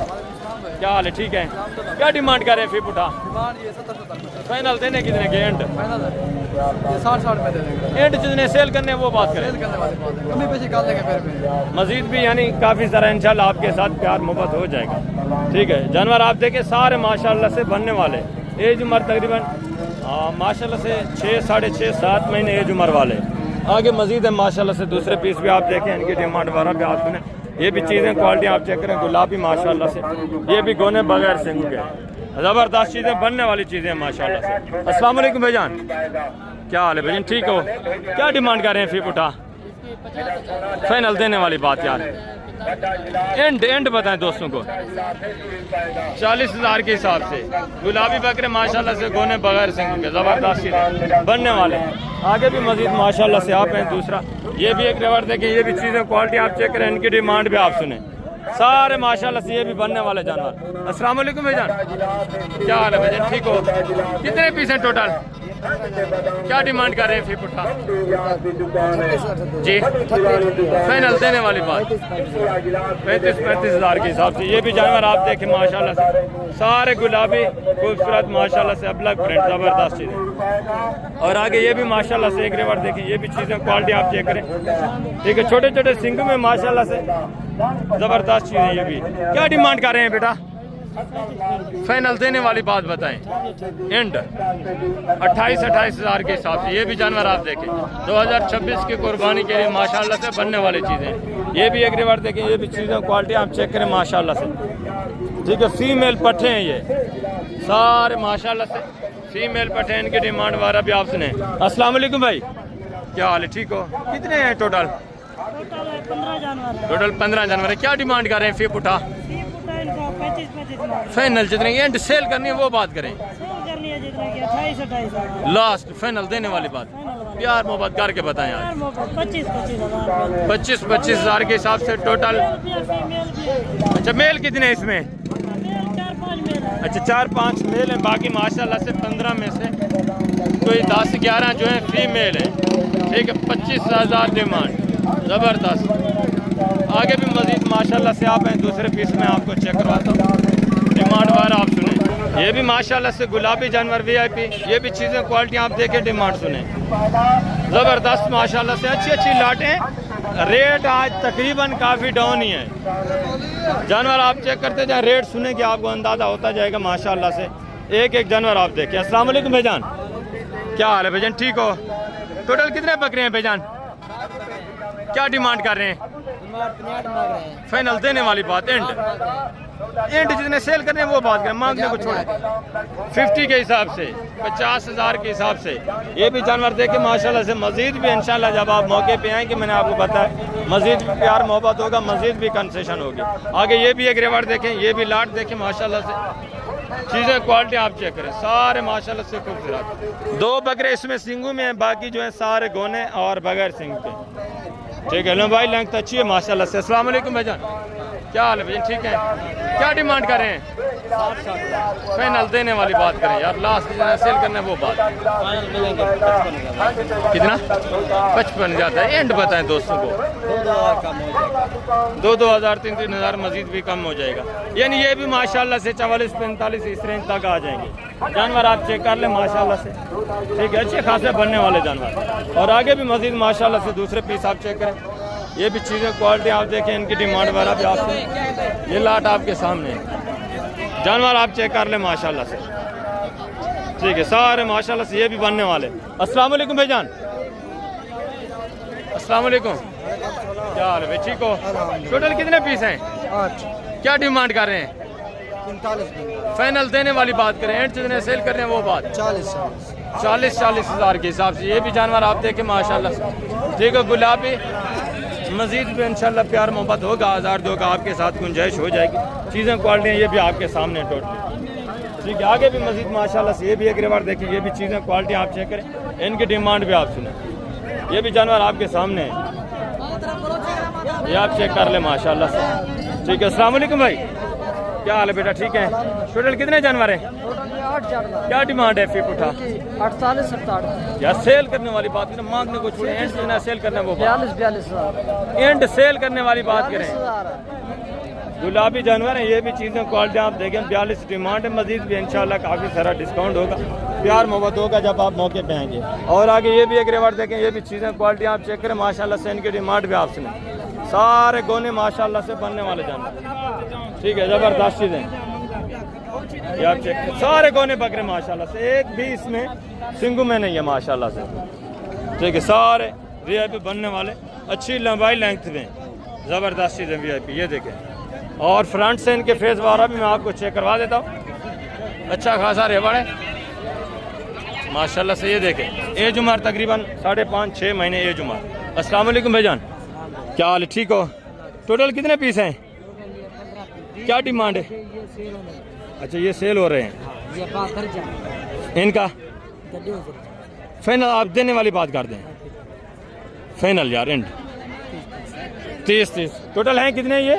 क्या हाल है, ठीक है? क्या डिमांड कर रहे हैं? फीक उठा फाइनल देने कितने के? एंड 60 में दे देंगे, एंड जितने सेल करने हैं वो बात करें, कमी पेशी कर देंगे फिर मजीद भी यानी काफ़ी सारा इंशाल्लाह आपके साथ प्यार मोहब्बत हो जाएगा, ठीक है। जानवर आप देखें सारे माशाल्लाह से बनने वाले, एज उम्र तकरीबन माशाल्लाह से 6-6.5-7 महीने एज उम्र वाले। आगे मजीद है माशाल्लाह से, दूसरे पीस भी आप देखें, इनकी डिमांड वाला भी आप सुने। ये भी चीज़ें क्वालिटी आप चेक करें, गुलाबी माशाल्लाह से, ये भी गोने बगैर सिंग के, ज़बरदस्त चीज़ें, बनने वाली चीज़ें माशाल्लाह से। अस्सलाम वालेकुम भाईजान, क्या हाल है भाईजान, ठीक हो? क्या डिमांड कर रहे हैं? फीक उठा फाइनल देने वाली बात यार, एंड बताएं दोस्तों को। 40 हज़ार के हिसाब से गुलाबी बकरे माशाल्लाह से, गोने बगैर सिंग के, ज़बरदस्त चीज़ें बनने वाले। आगे भी मजीद माशाल्लाह से आप हैं। दूसरा ये भी एक रेवर देखें, ये भी चीज़ें क्वालिटी आप चेक करें, इनकी डिमांड भी आप सुने, सारे माशाल्लाह से ये भी बनने वाले जानवर। अस्सलाम वालेकुम भाईजान, क्या हाल है भाईजान, ठीक हो? कितने पीस हैं टोटल? क्या डिमांड कर रहे हैं फी पुट्ठा जी? फाइनल देने वाली बात 35 हज़ार के हिसाब से। ये भी जानवर आप देखें माशाल्लाह से सारे गुलाबी खूबसूरत माशाल्लाह से अलग प्रिंट ज़बरदस्त चीज़ें। और आगे ये भी माशाल्लाह से एक रिवर देखें, ये भी चीज़ें क्वालिटी आप चेक करें, ठीक है। छोटे छोटे सिंग में माशाल्लाह से ज़बरदस्त चीज़ें। ये भी क्या डिमांड कर रहे हैं बेटा? फाइनल देने वाली बात बताएं, एंड 28 हज़ार के हिसाब से। ये भी जानवर आप देखें 2026 की कुर्बानी के लिए माशाल्लाह से बनने वाली चीज़ें। ये भी एक रिवर देखें, ये भी चीज़ें क्वालिटी आप चेक करें माशाल्लाह से, ठीक है। फीमेल पट्टे हैं ये सारे माशाल्लाह से, फीमेल पट्टे हैं। इनकी डिमांड वाला भी आप सुने। अस्सलाम वालेकुम भाई, क्या हाल है, ठीक हो? कितने हैं टोटल? 15 जानवर। टोटल 15 जानवर है। क्या डिमांड कर रहे हैं फी पुट्ठा? 35 फाइनल जितने की एंड सेल करनी है वो बात करें, करनी है जितने की 28 लास्ट फाइनल देने वाली बात प्यार मोहब्बत करके बताएं यार। 25 हज़ार के हिसाब से टोटल। अच्छा मेल कितने हैं इसमें? अच्छा 4-5 मेल हैं, बाकी माशाल्लाह से 15 में से कोई 10-11 जो है फीमेल है, ठीक है। 25 हज़ार डिमांड, ज़बरदस्त। आगे भी मजीद माशाल्लाह से आप हैं, दूसरे पीस में आपको चेक करवाता हूँ। डिमांड वाला आप सुने, ये भी माशाल्लाह से गुलाबी जानवर VIP। ये भी चीज़ें क्वालिटी आप देखें, डिमांड सुने, ज़बरदस्त माशाल्लाह से अच्छी लाटें। रेट आज तकरीबन काफ़ी डाउन ही है। जानवर आप चेक करते जाए, रेट सुने कि आपको अंदाज़ा होता जाएगा माशाल्लाह से। एक एक जानवर आप देखें। अस्सलाम वालेकुम भाईजान, क्या हाल है भाईजान, ठीक हो? टोटल कितने बकरे हैं भाईजान? क्या डिमांड कर रहे हैं? फाइनल देने वाली बात, एंड जितने सेल करने हैं वो बात करें, मांगने को छोड़े। 50 के हिसाब से, 50 हज़ार के हिसाब से। ये भी जानवर देखे माशाल्लाह से। मजीद भी इंशाल्लाह जब आप मौके पे आएंगे, मैंने आपको बताया, मजीद भी प्यार मोहब्बत होगा, मजीद भी कंसेशन होगी। आगे ये भी एक रिवर देखें, ये भी लाट देखें माशाल्लाह से। चीज़ें क्वालिटी आप चेक करें, सारे माशाल्लाह से खूबसूरत। 2 बकरे इसमें सिंगू में हैं, बाकी जो है सारे गोने और बगैर सिंग के, ठीक है। लंबाई लेंथ अच्छी है माशाल्लाह से। अस्सलाम वालेकुम भाईजान, क्या हाल है भाई, ठीक है? क्या डिमांड कर रहे हैं? फाइनल देने वाली बात करें यार, लास्ट सेल करना है वो बात। कितना? 55 ज़्यादा है, एंड बताएं दोस्तों को। 2-2 हज़ार 3-3 हज़ार मजीद भी कम हो जाएगा। यानी ये भी माशाल्लाह से 44-45 इस रेंज तक आ जाएंगे। जानवर आप चेक कर लें माशाल्लाह से, ठीक है। अच्छे खासे बनने वाले जानवर। और आगे भी मजीद माशाल्लाह से दूसरे पीस आप चेक करें, ये भी चीज़ें क्वालिटी आप देखें, इनकी डिमांड वाला भी आपसे। ये लाट आपके सामने है, जानवर आप चेक कर ले माशाल्लाह से, ठीक है। सारे माशाल्लाह से ये भी बनने वाले। अस्सलाम वालेकुम भाईजान, अस्सलाम वालेकुम, क्या हाल है भाई, ठीक हो? टोटल कितने पीस हैं? 8। क्या डिमांड कर रहे हैं? 45। फाइनल देने वाली बात करें, एंड जितने सेल कर रहे हैं वो बात। 40 हज़ार के हिसाब से। ये भी जानवर आप देखें माशाल्लाह से, ठीक है। गुलाबी मजीद भी इंशाल्लाह प्यार मोहब्बत होगा, 1000-2 का आपके साथ गुंजाइश हो जाएगी। चीज़ें क्वालिटी हैं, ये भी आपके सामने टोटल, ठीक है। आगे भी मजीद माशाल्लाह से ये भी एक रिवर देखिए, ये भी चीज़ें क्वालिटी आप चेक करें, इनकी डिमांड भी आप सुने। ये भी जानवर आपके सामने है, ये आप चेक कर ले माशाल्लाह से, ठीक है। अस्सलाम वालेकुम भाई, क्या हाल है बेटा, ठीक है? टोटल कितने जानवर हैं? 8 जानवर। क्या डिमांड है फी पुट्ठा? 48-47। या सेल करने वाली बात करें, मांगने को छोड़े, एंड जितना सेल करना है वो 42 हज़ार। एंड सेल करने वाली बात करें। गुलाबी जानवर हैं, ये भी चीज़ें क्वालिटी आप देखें, 42 डिमांड है। मजीद भी इंशाल्लाह काफ़ी सारा डिस्काउंट होगा, प्यार मोहब्बत होगा जब आप मौके पे आएंगे। और आगे ये भी एक रिवर देखें, ये भी चीज़ें क्वालिटी आप चेक करें माशाल्लाह से, इनकी डिमांड भी आप सुने। सारे गोने माशाल्लाह से बनने वाले जानवर, ठीक है, ज़बरदस्त चीज़ें ये आप चेक करें। सारे गोने बकरे माशाल्लाह से, एक भी इसमें सिंगू में नहीं है माशाल्लाह से, ठीक है। सारे VIP बनने वाले, अच्छी लंबाई लेंथ में, ज़बरदस्त चीज़ें VIP। ये देखें, और फ्रंट से इनके फेस वाला भी मैं आपको चेक करवा देता हूँ। अच्छा खासा रेवड़ है माशाल्लाह से। ये देखें, एज उमर तकरीबन 5.5-6 महीने एज उमर। अस्सलाम वालेकुम भाईजान, क्या हाल है, ठीक हो? टोटल कितने पीस हैं? क्या डिमांड है? अच्छा ये सेल हो रहे हैं, इनका फाइनल आप देने वाली बात कर दें। फाइनल यार, एंड 30 टोटल हैं कितने ये?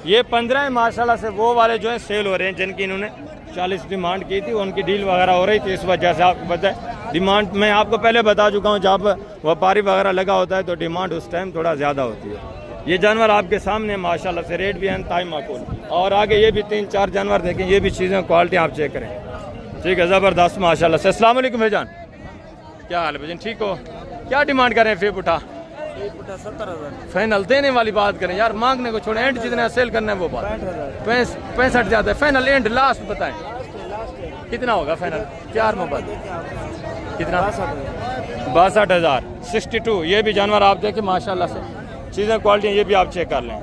ये 15 है माशाल्लाह से। वो वाले जो है सेल हो रहे हैं जिनकी इन्होंने 40 डिमांड की थी, उनकी डील वगैरह हो रही थी, इस वजह से आपको पता है डिमांड मैं आपको पहले बता चुका हूँ, जब व्यापारी वगैरह लगा होता है तो डिमांड उस टाइम थोड़ा ज़्यादा होती है। ये जानवर आपके सामने माशाल्लाह से, रेट भी है ताई माकूल। और आगे ये भी 3-4 जानवर देखें, ये भी चीज़ें क्वालिटी आप चेक करें, ठीक है, ज़बरदस्त माशाल्लाह से। अस्सलाम वालेकुम भाईजान, क्या हाल है भाईजान, ठीक हो? क्या डिमांड करें फिर उठा? 70,000 फाइनल देने वाली बात करें यार, मांगने को छोड़े, एंड जितना सेल करना है वो बात। 65 ज़्यादा है, फाइनल एंड लास्ट बताएं कितना होगा फाइनल? 4 मोहब्बत कितना? 62,000 62। ये भी जानवर आप देखें माशाल्लाह से, चीज़ें क्वालिटी ये भी आप चेक कर लें।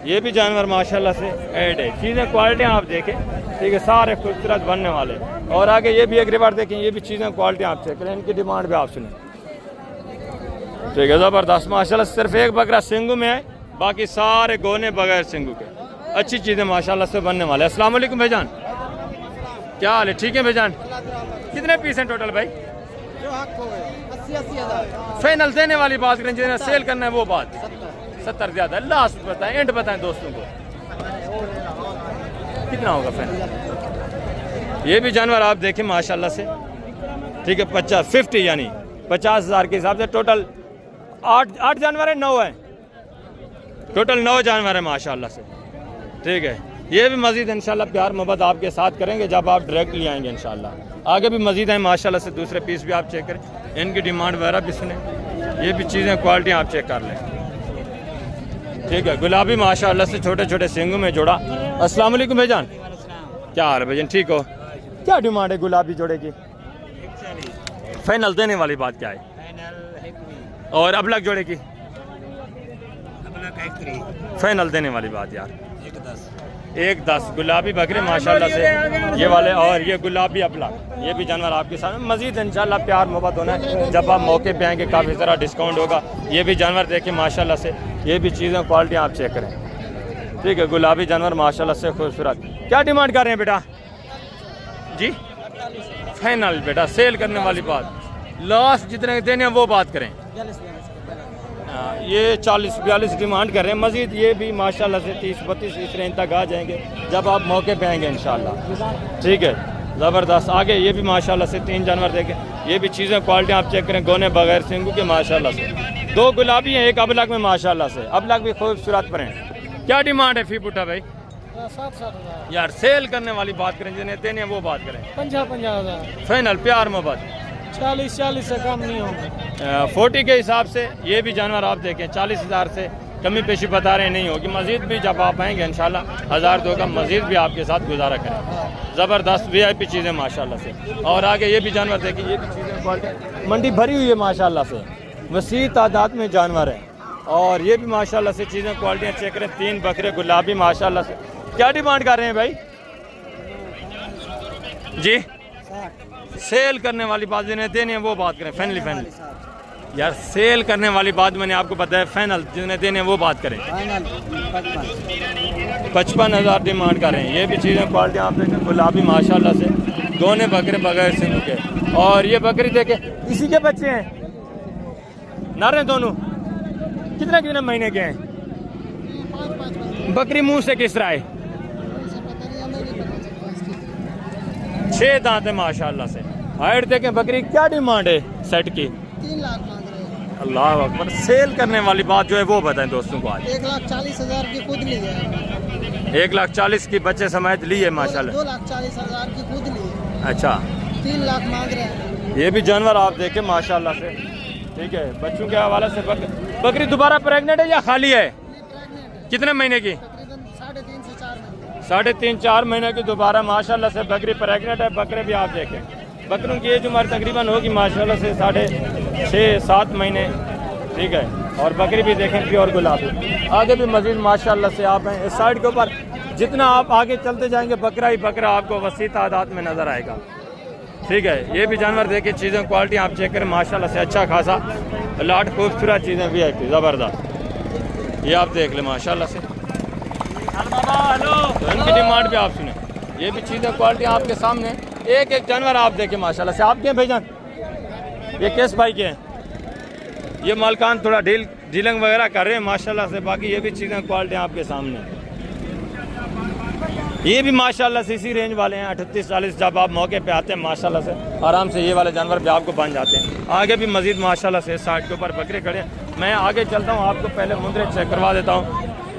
ये भी जानवर माशाल्लाह से ऐड है, चीज़ें क्वालिटी आप देखें, ठीक है, सारे खूबसूरत बनने वाले। और आगे ये भी एक रिवार्ड देखें, ये भी चीज़ें क्वालिटी आप चेक करें, इनकी डिमांड भी आप सुनें, ठीक है, ज़बरदस्त माशाल्लाह। सिर्फ एक बकरा सिंगू में है, बाकी सारे गोने बगैर सिंगू के, अच्छी चीज़ें माशाल्लाह से बनने वाले। अस्सलाम वालेकुम भाईजान, क्या हाल है, ठीक है भाईजान? कितने पीस हैं टोटल भाई? जो हक हो 80,000 फाइनल देने वाली बात करें, जिन्हें सेल करना है वो बात। 70 ज़्यादा, लास्ट बताएं, एंड बताएं दोस्तों को कितना होगा फाइनल। ये भी जानवर आप देखें माशाल्लाह से, ठीक है, 50 यानी 50,000 के हिसाब से टोटल 8 जानवर है, 9 है टोटल, 9 जानवर है माशाल्लाह से, ठीक है। ये भी मज़ीद इंशाल्लाह प्यार मोहब्बत आपके साथ करेंगे जब आप डायरेक्टली आएंगे इंशाल्लाह। आगे भी मज़ीद हैं माशाल्लाह से, दूसरे पीस भी आप चेक करें, इनकी डिमांड वगैरह भी सुने, ये भी चीज़ें क्वालिटी आप चेक कर लें, ठीक है। गुलाबी माशाल्लाह से छोटे छोटे सिंगों में जोड़ा। अस्सलाम वालेकुम भाईजान, क्या हाल है भाईजान, ठीक हो? क्या डिमांड है गुलाबी जोड़े की? फाइनल देने वाली बात क्या है? और अबलग जोड़े की फाइनल देने वाली बात यार? 1-10 गुलाबी बकरे माशाल्लाह से ये वाले, और ये गुलाबी अबलग, ये भी जानवर आपके सामने। मजीद इंशाल्लाह प्यार मोहब्बत होना है, जब आप मौके पे आएंगे काफ़ी सारा डिस्काउंट होगा। ये भी जानवर देखें माशाल्लाह से, ये भी चीज़ें क्वालिटी आप चेक करें, ठीक है। गुलाबी जानवर माशाल्लाह से खूबसूरत। क्या डिमांड कर रहे हैं बेटा जी? फाइनल बेटा, सेल करने वाली बात, लास्ट जितने देने हैं वो बात करें। ये 40-42 डिमांड कर रहे हैं, मजीद ये भी माशाल्लाह से 30-32 इस रेंज तक आ जाएंगे जब आप मौके पे आएंगे इंशाल्लाह, ठीक है, ज़बरदस्त। आगे ये भी माशाल्लाह से 3 जानवर देखें, ये भी चीज़ें क्वालिटी आप चेक करें, गोने बगैर सिंगू के माशाल्लाह से। 2 गुलाबी हैं, एक अबलग में माशाल्लाह से, अबलग भी खूबसूरत पर हैं। क्या डिमांड है फी बुटा भाई? 60,000 यार सेल करने वाली बात करें, जिन्हें देने हैं वो बात करें। 50,000 फाइनल प्यार मोहब्बत 40 से कम नहीं होगा। 40 के हिसाब से ये भी जानवर आप देखें, 40,000 से कमी पेशी बता रहे नहीं होगी। मजीद भी जब आप आएंगे इंशाल्लाह 1,000-2 का मजीद भी आपके साथ गुजारा करें। ज़बरदस्त VIP चीज़ें माशाल्लाह से। और आगे ये भी जानवर देखिए, ये भी चीज़ें क्वालिटी, मंडी भरी हुई है माशाल्लाह से, वसी तादाद में जानवर हैं। और ये भी माशाल्लाह से चीज़ें क्वालिटियाँ चेक करें, 3 बकरे गुलाबी माशाल्लाह से। क्या डिमांड कर रहे हैं भाई जी? सेल करने वाली बात जिन्हें देने हैं वो बात करें, फाइनली यार सेल करने वाली बात मैंने आपको बताया, फाइनल जिन्हें देने हैं वो बात करें। 55,000 डिमांड कर रहे हैं। ये भी चीज़ें क्वालिटी आप देखें, गुलाबी माशाल्लाह से, दोनों बकरे बगैर सिंह के। और ये बकरी देखें, इसी के बच्चे हैं नारे दोनों, कितने कितने महीने के हैं? बकरी मुंह से किस तरह है? 6 दांत है माशाल्लाह से। हाइट देखें बकरी, क्या डिमांड है सेट की? 3 लाख मांग रहे हैं। अल्लाह अकबर। सेल करने वाली बात जो है वो बताएं दोस्तों को आज। 1,40,000 की खुद ली है। 1,40,000 की बच्चे समेत ली है माशाल्लाह। 2,40,000 की खुद ली है। अच्छा, 3 लाख मांग रहे हैं। ये भी जानवर आप देखें माशाल्लाह से, ठीक है। बच्चों के हवाले से बकरी दोबारा प्रेग्नेंट है या खाली है? कितने महीने की? 3.5 से 4 महीने। 3.5-4 महीने की दोबारा माशाल्लाह से बकरी प्रेग्नेंट है। बकरे भी आप देखें, बकरों की एज उम्र तकरीबन होगी माशाल्लाह से 6.5-7 महीने, ठीक है। और बकरी भी देखें प्योर गुलाबी। आगे भी मजीद माशाल्लाह से आप हैं। इस साइड के ऊपर जितना आप आगे चलते जाएंगे बकरा ही बकरा आपको वसी तादाद में नज़र आएगा, ठीक है। ये भी जानवर देखें, चीज़ें क्वालिटी आप चेक करें माशाल्लाह से, अच्छा खासा लाट खूबसूरत चीज़ें VIP ज़बरदस्त। ये आप देख लें माशाल्लाह से। तो इनकी डिमांड भी आप सुने। ये भी चीज़ें क्वालिटी आपके सामने, एक एक जानवर आप देखें माशाल्लाह से। आपके हैं भाईजान? ये किस भाई के हैं? ये मालकान थोड़ा डीलिंग वगैरह कर रहे हैं माशाल्लाह से। बाकी ये भी चीज़ें क्वालिटी आपके सामने, ये भी माशाल्लाह से इसी रेंज वाले हैं 38-40। जब आप मौके पे आते हैं माशाल्लाह से आराम से ये वाले जानवर भी आपको बन जाते हैं। आगे भी मजीद माशाल्लाह से 60 के ऊपर बकरे खड़े हैं। मैं आगे चलता हूँ, आपको पहले मुंदरे चेक करवा देता हूँ,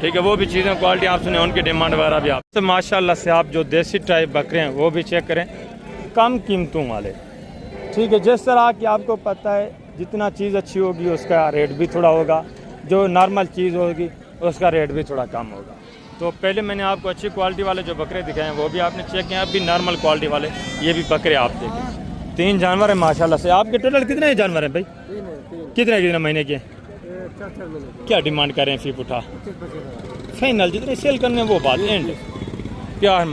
ठीक है। वो भी चीज़ें क्वालिटी आप सुने, उनकी डिमांड वगैरह भी आप तो माशाल्लाह से आप जो देसी टाइप बकरे हैं वो भी चेक करें, कम कीमतों वाले, ठीक है। जिस तरह की आपको पता है जितना चीज़ अच्छी होगी उसका रेट भी थोड़ा होगा, जो नॉर्मल चीज़ होगी उसका रेट भी थोड़ा कम होगा। तो पहले मैंने आपको अच्छी क्वालिटी वाले जो बकरे दिखाए हैं वो भी आपने चेक किया, अभी नॉर्मल क्वालिटी वाले ये भी बकरे आप देखें। 3 जानवर हैं माशाल्लाह से। आपके टोटल कितने जानवर हैं भाई? कितने महीने के? क्या डिमांड कर रहे हैं फी पुठा? फाइनल जितने सेल करने वो बात एंड, प्यार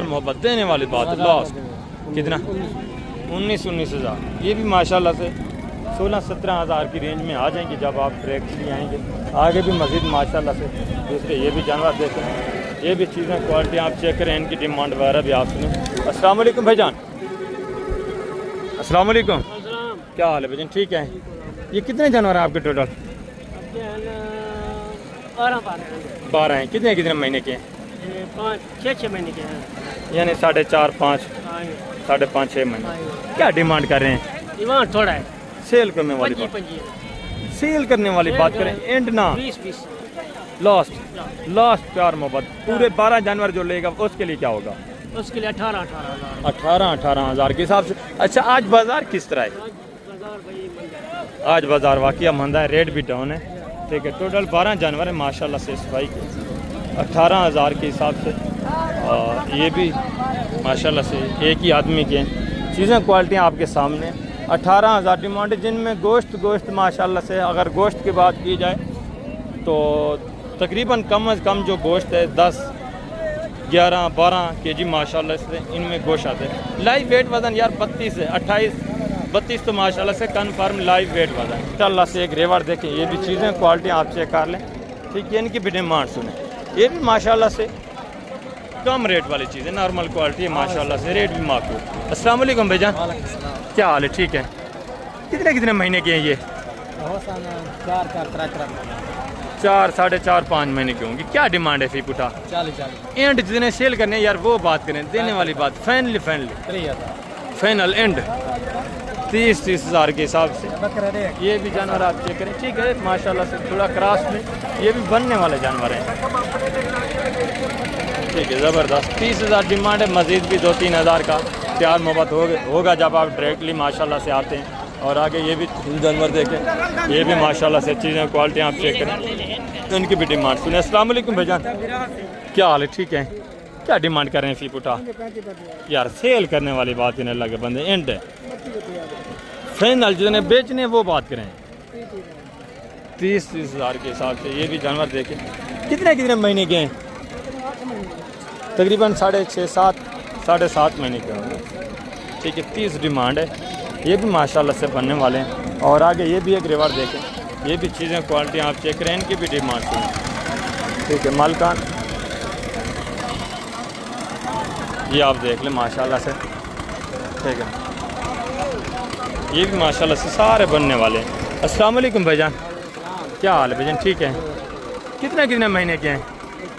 मोहब्बत देने वाली बात। लॉस्ट कितना? 19 हज़ार। ये भी माशाल्लाह से 16-17 हज़ार की रेंज में आ जाएंगे जब आप डायरेक्टली आएंगे। आगे भी मज़ीद माशाल्लाह से दूसरे ये भी जानवर देखें, ये भी चीज़ें क्वालिटी आप चेक करें, इनकी डिमांड वगैरह भी आप सुनें। अस्सलाम वालेकुम भाईजान। अस्सलाम वालेकुम, क्या हाल है भाईजान? ठीक है। ये कितने जानवर हैं आपके टोटल? 12 हैं। कितने महीने के हैं? 5-6 महीने के हैं, यानी 4.5-5, 5.5-6 महीने। क्या डिमांड कर रहे हैं? डिमांड थोड़ा है, सेल करने वाली बात, सेल करने वाली बात करें, एंड ना 20 लास्ट प्यार मोहब्बत। पूरे 12 जानवर जो लेगा उसके लिए क्या होगा? उसके लिए 18 हज़ार के हिसाब से। अच्छा, आज बाजार किस तरह है? आज बाजार वाकई मंदा है, रेट भी डाउन है, ठीक है। टोटल 12 जानवर है माशाल्लाह से इस भाई के 18 हज़ार के हिसाब से। और ये भी माशाल्लाह से एक ही आदमी के हैं। चीज़ें क्वालिटी आपके सामने 18 हज़ार डिमांड है, जिनमें गोश्त माशाल्लाह से अगर गोश्त की बात की जाए तो तकरीबन कम अज़ कम जो गोश्त है 10-11-12 kg माशाल्लाह से इनमें गोश्त आते हैं। लाइव वेट वज़न यार 32 है, 28-32 तो माशाल्लाह से कन्फर्म लाइव वेट वज़न। इंशाल्लाह से एक रेवर देखें, ये भी चीज़ें क्वालिटी आप चेक कर लें, ठीक है। इनकी भी डिमांड सुने, ये भी माशाल्लाह से कम रेट वाली चीज़ है, नॉर्मल क्वालिटी है माशाल्लाह से, रेट भी माकूल। अस्सलाम वालेकुम भाईजान, क्या हाल है? ठीक है। कितने महीने के हैं ये? 4-4.5 महीने के होंगे। क्या डिमांड है फी पुठा? 40 एंड जितने सेल करने यार वो बात करें, देने वाली बात फाइनल फाइनल एंड 30 हज़ार के हिसाब से। ये भी जानवर आप चेक करें, ठीक है। माशाल्लाह से थोड़ा क्रॉस में ये भी बनने वाले जानवर हैं, ठीक है, ज़बरदस्त। 30 हज़ार डिमांड है, मज़ीद भी 2-3 हज़ार का प्यार मोहब्बत होगा जब आप डायरेक्टली माशाल्लाह से आते हैं। और आगे ये भी जानवर देखें, ये भी माशाल्लाह से चीज़ें क्वालिटी आप चेक करें, इनकी भी डिमांड सुने। अस्सलाम वालेकुम भाईजान, क्या हाल है? ठीक है। क्या डिमांड कर रहे हैं फी पुठा? यार सेल करने वाली बात ही नहीं लगे बंदे, एंड है फाइनल जितने बेचने वो बात करें 30 हज़ार के हिसाब से। ये भी जानवर देखें, कितने महीने के हैं? तकरीबन 6.5-7 महीने के होंगे, ठीक है। 30 डिमांड है, ये भी माशाल्लाह से बनने वाले हैं। और आगे ये भी एक रिवर देखें, ये भी चीज़ें क्वालिटी आप चेक करें, इनकी भी डिमांड सुनें, ठीक है। मालकान ये आप देख लें माशाल्लाह से, ठीक है। ये भी माशाल्लाह से सारे बनने वाले हैं। अस्सलाम वालेकुम भाईजान, क्या हाल है भाईजान? ठीक है। कितने महीने के हैं?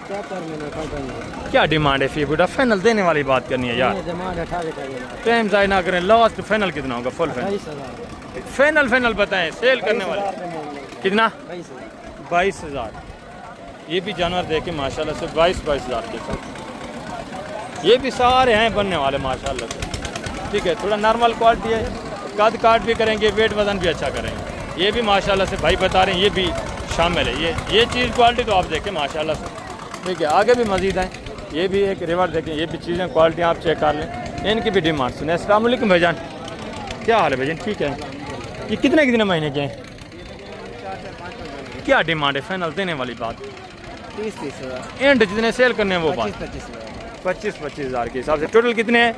4 महीने। क्या डिमांड है फी बुढ़ा? फाइनल देने वाली बात करनी है यार, टाइम ज़ाया ना करें। लास्ट फाइनल कितना होगा? फुल फाइनल बताएं, सेल करने वाले कितना? 22 हज़ार। ये भी जानवर देखे माशाल्लाह से 22 हज़ार के साथ। ये भी सारे हैं बनने वाले माशाल्लाह से, ठीक है। थोड़ा नॉर्मल क्वालिटी है, कद काट भी करेंगे, वेट वज़न भी अच्छा करेंगे। ये भी माशाल्लाह से भाई बता रहे हैं, ये भी शामिल है। ये चीज़ क्वालिटी तो आप देखें माशाल्लाह से, ठीक है। आगे भी मज़ीद हैं, ये भी एक रिवर देखें, ये भी चीज़ें क्वालिटी आप चेक कर लें, इनकी भी डिमांड सुने। अस्सलाम वालेकुम भाईजान, क्या हाल है भाईजान? ठीक है। ये कितने महीने के हैं? क्या डिमांड है? फाइनल देने वाली बात 30 हज़ार। एंड जितने सेल करने हैं वो बात 25 हज़ार के हिसाब से। टोटल कितने हैं?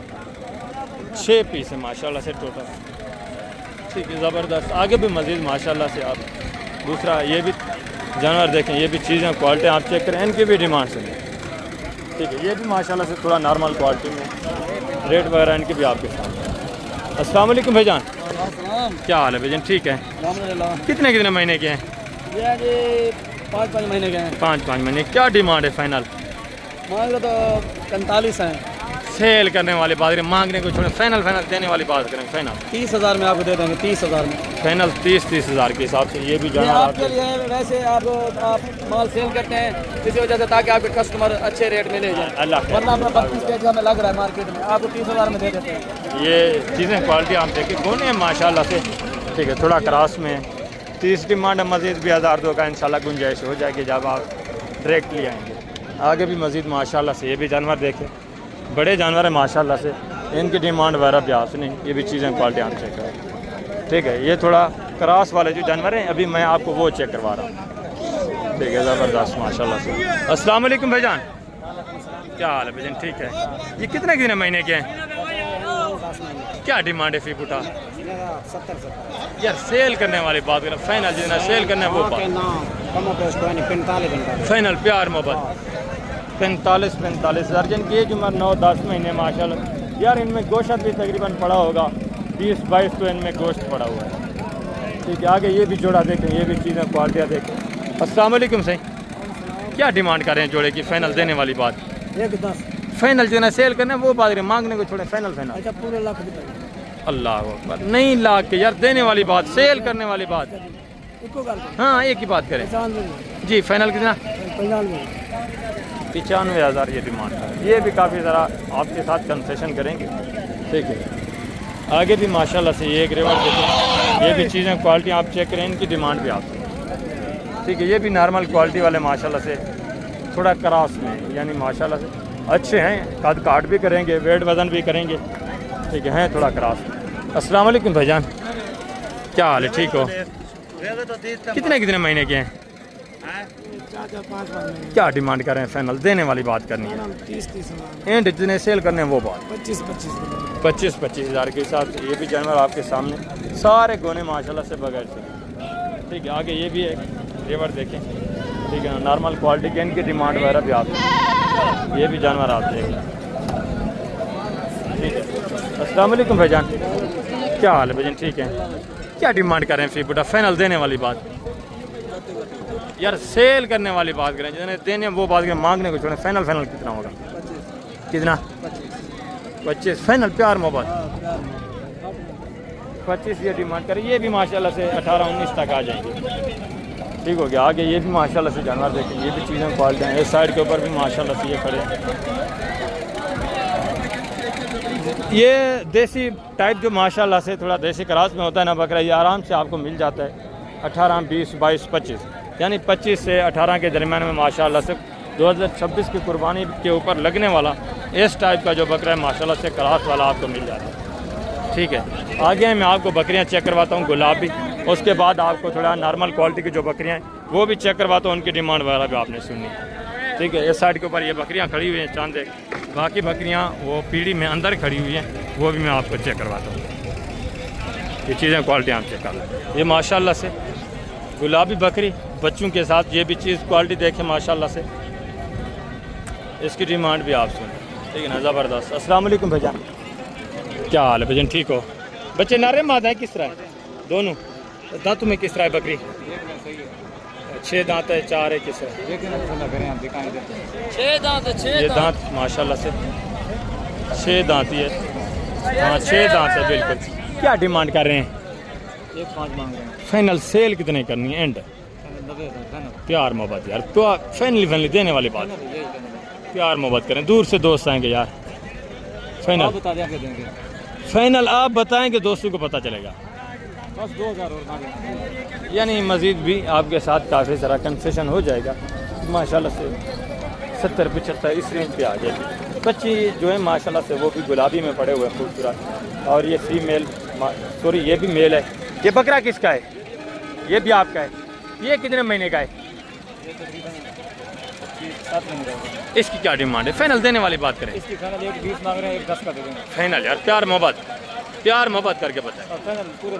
6 पीस है माशाल्लाह से टोटल, ठीक है, ज़बरदस्त। आगे भी मज़ीद माशाल्लाह से आप दूसरा ये भी जानवर देखें, ये भी चीज़ें क्वालिटी आप चेक करें, इनकी भी डिमांड सुनें, ठीक है। ये भी माशाल्लाह से थोड़ा नॉर्मल क्वालिटी में, रेट वगैरह इनके भी आपके साथ। अस्सलाम वालेकुम भाईजान, क्या हाल है भजन? ठीक है। कितने कितने महीने के हैं? ये 5-5 महीने के हैं। 5-5 महीने। क्या डिमांड है फाइनल? मान लो तो 45 हैं। सेल करने वाली बात करें, मांगने को छोड़े, फाइनल देने वाली बात करें। फाइनल 30,000 में आपको दे देंगे, 30,000 में। फाइनल 30,000 के हिसाब से ये भी ये जानवर आपके लिए है, वैसे आप माल सेल करते हैं इसी वजह से, ताकि आपके कस्टमर अच्छे रेट में ले जाए। अल्लाह वरना अपना 32 रेट हमें लग रहा है मार्केट में, आपको 30,000 में दे देते हैं। ये चीज़ें क्वालिटी आप देखें कौन है माशाल्लाह से। ठीक है, थोड़ा क्रॉस में 30 डिमांड है, मज़ीद भी 1000-2 का इंशाल्लाह गुंजाइश हो जाएगी जब आप डायरेक्टली आएंगे। आगे भी मज़ीद माशाल्लाह से ये भी जानवर देखें, बड़े जानवर है माशाल्लाह से, इनकी डिमांड वगैरह भी आपसे नहीं, ये भी चीज़ें क्वालिटी आप चेक करें। ठीक है, ये थोड़ा क्रॉस वाले जो जानवर हैं अभी मैं आपको वो चेक करवा रहा हूँ। ठीक है, ज़बरदस्त माशाल्लाह से। अस्सलाम वालेकुम भाईजान, क्या हाल है भाईजान? ठीक है। ये कितने कितने महीने के हैं? क्या डिमांड है फी पुटा? 70 यार सेल करने वाली बात करें, फाइनल जितना सेल करना है वो बात। 45 फाइनल प्यार मोहब्बत 45 हज़ार। जिनकी एज उम्र 9-10 महीने माशाल्लाह। यार इनमें गोश्त भी तकरीबन पड़ा होगा 20-22 तो इनमें गोश्त पड़ा हुआ है। ठीक है, आगे ये भी जोड़ा देखें, ये भी चीज़ें क्वालिटियाँ देखें। अस्सलाम वालेकुम सही, क्या डिमांड कर रहे हैं जोड़े की? फाइनल देने वाली बात। 1-10। फाइनल जो है ना सेल करना है वो बात करें, मांगने को छोड़े। फाइनल अच्छा, पूरे लाख रुपए। अल्लाह अकबर, नहीं लाख के यार, देने वाली बात, सेल करने वाली बात। हाँ एक ही बात करें जी। फाइनल कितना? 95,000 ये डिमांड है। ये भी काफ़ी ज़रा आपके साथ कंसेशन करेंगे। ठीक है, आगे भी माशाल्लाह से ये एक रेवर देखें, ये भी चीज़ें क्वालिटी आप चेक करें, इनकी डिमांड भी आपसे। ठीक है, ये भी नॉर्मल क्वालिटी वाले माशाल्लाह से, थोड़ा क्रॉस में, यानी माशाल्लाह से अच्छे हैं, कद काट भी करेंगे, वेट वज़न भी करेंगे। ठीक है, हैं थोड़ा क्रॉस। अस्सलाम वालेकुम भाईजान, क्या हाल है? ठीक हो? कितने कितने महीने के हैं? 4-5 क्या डिमांड कर रहे हैं? फाइनल देने वाली बात करनी है। 30 एंड जितने सेल करने हैं वो बात। 25 हज़ार के हिसाब से ये भी जानवर आपके सामने, सारे गोने माशाल्लाह से बगैर से। ठीक है, आगे ये भी एक रेवर देखें। ठीक है, नॉर्मल क्वालिटी के, इनकी डिमांड वगैरह भी आप, ये भी जानवर आप देखें। ठीक है, अस्सलाम वालेकुम भाईजान, क्या हाल है भाईजान? ठीक है, क्या डिमांड कर रहे हैं फी बुटा? फाइनल देने वाली बात। यार सेल करने वाली बात करें, जिन्हें देने वो बात करें, मांगने को छोड़ें। फाइनल कितना होगा? कितना? 25 फाइनल प्यार मोहब्बत 25 ये डिमांड करें। ये भी माशाल्लाह से 18-19 तक आ जाएंगे। ठीक हो गया, आगे ये भी माशाल्लाह से जानवर देखें, ये भी चीज़ें क्वालिटी हैं। इस साइड के ऊपर भी माशाल्लाह से ये खड़े हैं। ये देसी टाइप जो माशाल्लाह से थोड़ा देसी क्रॉस में होता है ना बकरा, ये आराम से आपको मिल जाता है 18, 20, 22, 25, यानी 25 से 18 के दरमियान में माशाल्लाह से 2026 की कुर्बानी के ऊपर लगने वाला इस टाइप का जो बकरा है माशाल्लाह से क्रॉस वाला आपको मिल जाता है। ठीक है, आगे मैं आपको बकरियां चेक करवाता हूं गुलाबी, उसके बाद आपको थोड़ा नॉर्मल क्वालिटी की जो बकरियां हैं वो भी चेक करवाता हूँ, उनकी डिमांड वगैरह भी आपने सुननी। ठीक है, इस साइड के ऊपर ये बकरियां खड़ी हुई हैं चांद, बाकी बकरियां वो पीढ़ी में अंदर खड़ी हुई हैं, वो भी मैं आपको चेक करवाता हूँ। ये चीज़ें क्वालिटी आप चेक कर लें। ये माशाल्लाह से गुलाबी बकरी बच्चों के साथ, ये भी चीज़ क्वालिटी देखें माशाल्लाह से, इसकी डिमांड भी आप सुन। ठीक है ना, ज़बरदस्त। अस्सलाम वालेकुम भैया, क्या हाल है भैया? ठीक हो? बच्चे नारे मादा है किस तरह है? दोनों दांतों में किस तरह है बकरी? 6 दांत है, 4 है, किस तरह? 6 दांत। ये दांत माशाल्लाह से 6 दांत ही है। हाँ 6 दांत है बिल्कुल। क्या डिमांड कर रहे हैं? 1.5 मांग रहे हैं। फाइनल सेल कितने करनी है? एंड प्यार मोहब्बत यार, तो फाइनली देने वाली बात, प्यार मोहब्बत करें। दूर से दोस्त आएंगे यार। फाइनल बता देंगे। फाइनल आप बताएंगे, दोस्तों को पता चलेगा। बस 2000 और यानी मज़ीद भी आपके साथ काफ़ी सारा कंसेशन हो जाएगा माशाल्लाह से। 70-75 इस रेंज पे आ जाएगी। बच्ची जो है माशाल्लाह से वो भी गुलाबी में पड़े हुए हैं खूबसूरत। और ये फीमेल, सॉरी ये भी मेल है। ये बकरा किसका है? ये भी आपका है। ये कितने महीने का है? 7 महीने का। इसकी क्या डिमांड है? फाइनल देने वाली बात करें। इसकी फाइनल 1.20 मांग रहे हैं, 1.10 का दे देंगे। फाइनल यार, प्यार मोहब्बत करके बताएं। फाइनल पूरे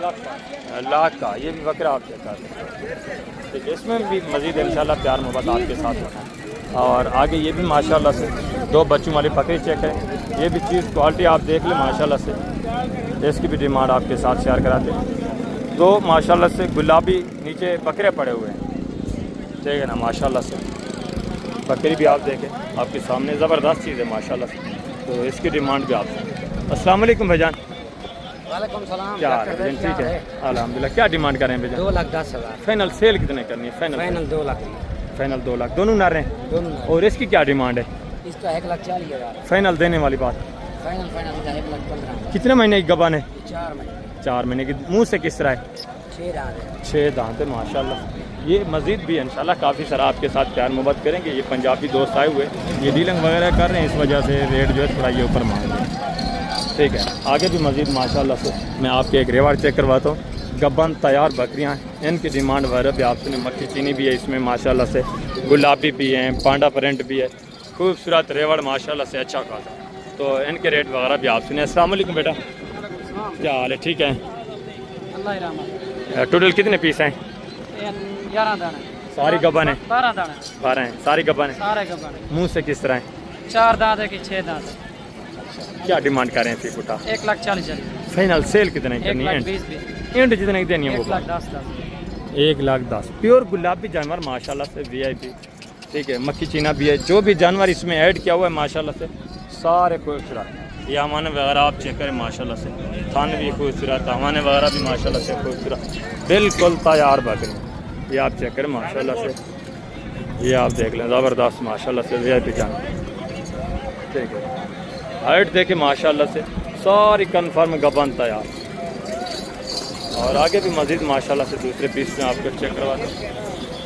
लाख का ये भी बकरा आप चेक कर सकते। ठीक है, इसमें भी मज़ीद इंशाल्लाह प्यार मोहब्बत आपके साथ होना है। और आगे ये भी माशाल्लाह से 2 बच्चों वाली बकरी चेक है। ये भी चीज़ क्वालिटी आप देख लें माशाल्लाह से। इसकी भी डिमांड आपके साथ शेयर कराते हैं। तो माशाल्लाह से गुलाबी नीचे बकरे पड़े हुए हैं, ठीक है ना। माशाल्लाह से बकरी भी आप देखें, आपके सामने ज़बरदस्त चीज़ है माशाल्लाह से। तो इसकी डिमांड भी आपसे। अस्सलाम वालेकुम भाईजान, वालेकुम सलाम। क्या हाल है भाईजान? ठीक है अल्हम्दुलिल्लाह। क्या डिमांड कर रहे हैं भाईजान? 2,10,000 फाइनल सेल कितने करनी है? फाइनल 2 लाख फाइनल 2 लाख दोनों ना रहे हैं। दोनों। और इसकी क्या डिमांड है? इसका 1,40,000 फाइनल देने वाली बात। फाइनल फाइनल का 1,15,000 कितने महीने की गबान है? 4 महीने 4 महीने की। मुंह से किस तरह है? 6 दांत है। 6 दांत है माशाल्लाह। ये मज़ीद भी इंशाल्लाह काफ़ी सारा आपके साथ प्यार मोहब्बत करेंगे। ये पंजाबी दोस्त आए हुए, ये डीलिंग वगैरह कर रहे हैं, इस वजह से रेट जो है थोड़ा ये ऊपर मांग रहे हैं, ठीक है। आगे भी मज़ीद माशाल्लाह से मैं आपके एक रेवाड़ चेक करवाता हूँ। गब्बन तैयार बकरियाँ हैं, इनकी डिमांड वगैरह भी आपसे। मक्खी चीनी भी है इसमें माशाल्लाह से, गुलाबी भी हैं, पांडा प्रिंट भी है, खूबसूरत रेवाड़ माशाल्लाह से अच्छा खासा। तो इनके रेट वगैरह भी आप सुने। अस्सलाम वालेकुम बेटा, क्या हाल है? ठीक है। टोटल कितने पीस हैं? 11 दाने सारी गब्बन है? 12 दाने 12 हैं, सारी गब्बन है। सारे गब्बन मुंह से किस तरह है? 4 दांत है कि 6 दांत है। क्या डिमांड कर रहे हैं फी फुटा? 1,40,000 फाइनल सेल कितने की करनी है? 1,20,000 एंड जितने की देनी है वो? 1,10,000 1,10,000। प्योर गुलाबी जानवर माशाल्लाह से VIP, ठीक है। मक्खी चीना भी है। जो भी जानवर इसमें ऐड किया हुआ है माशाल्लाह से सारे खूबसूरत। ये हमारे वगैरह आप चेक करें माशाल्लाह से, थान भी खूबसूरत, हमारे वगैरह भी माशाल्लाह से खूबसूरत, बिल्कुल तैयार बकरी। ये आप चेक करें माशाल्लाह से, ये आप देख लें ज़बरदस्त माशाल्लाह से VIP जानवर, ठीक है। हाइट देखे माशाल्लाह से सारी कन्फर्म गबन तैयार। और आगे भी मज़ीद माशाल्लाह से दूसरे पीस में आपको चेक करवाते हैं।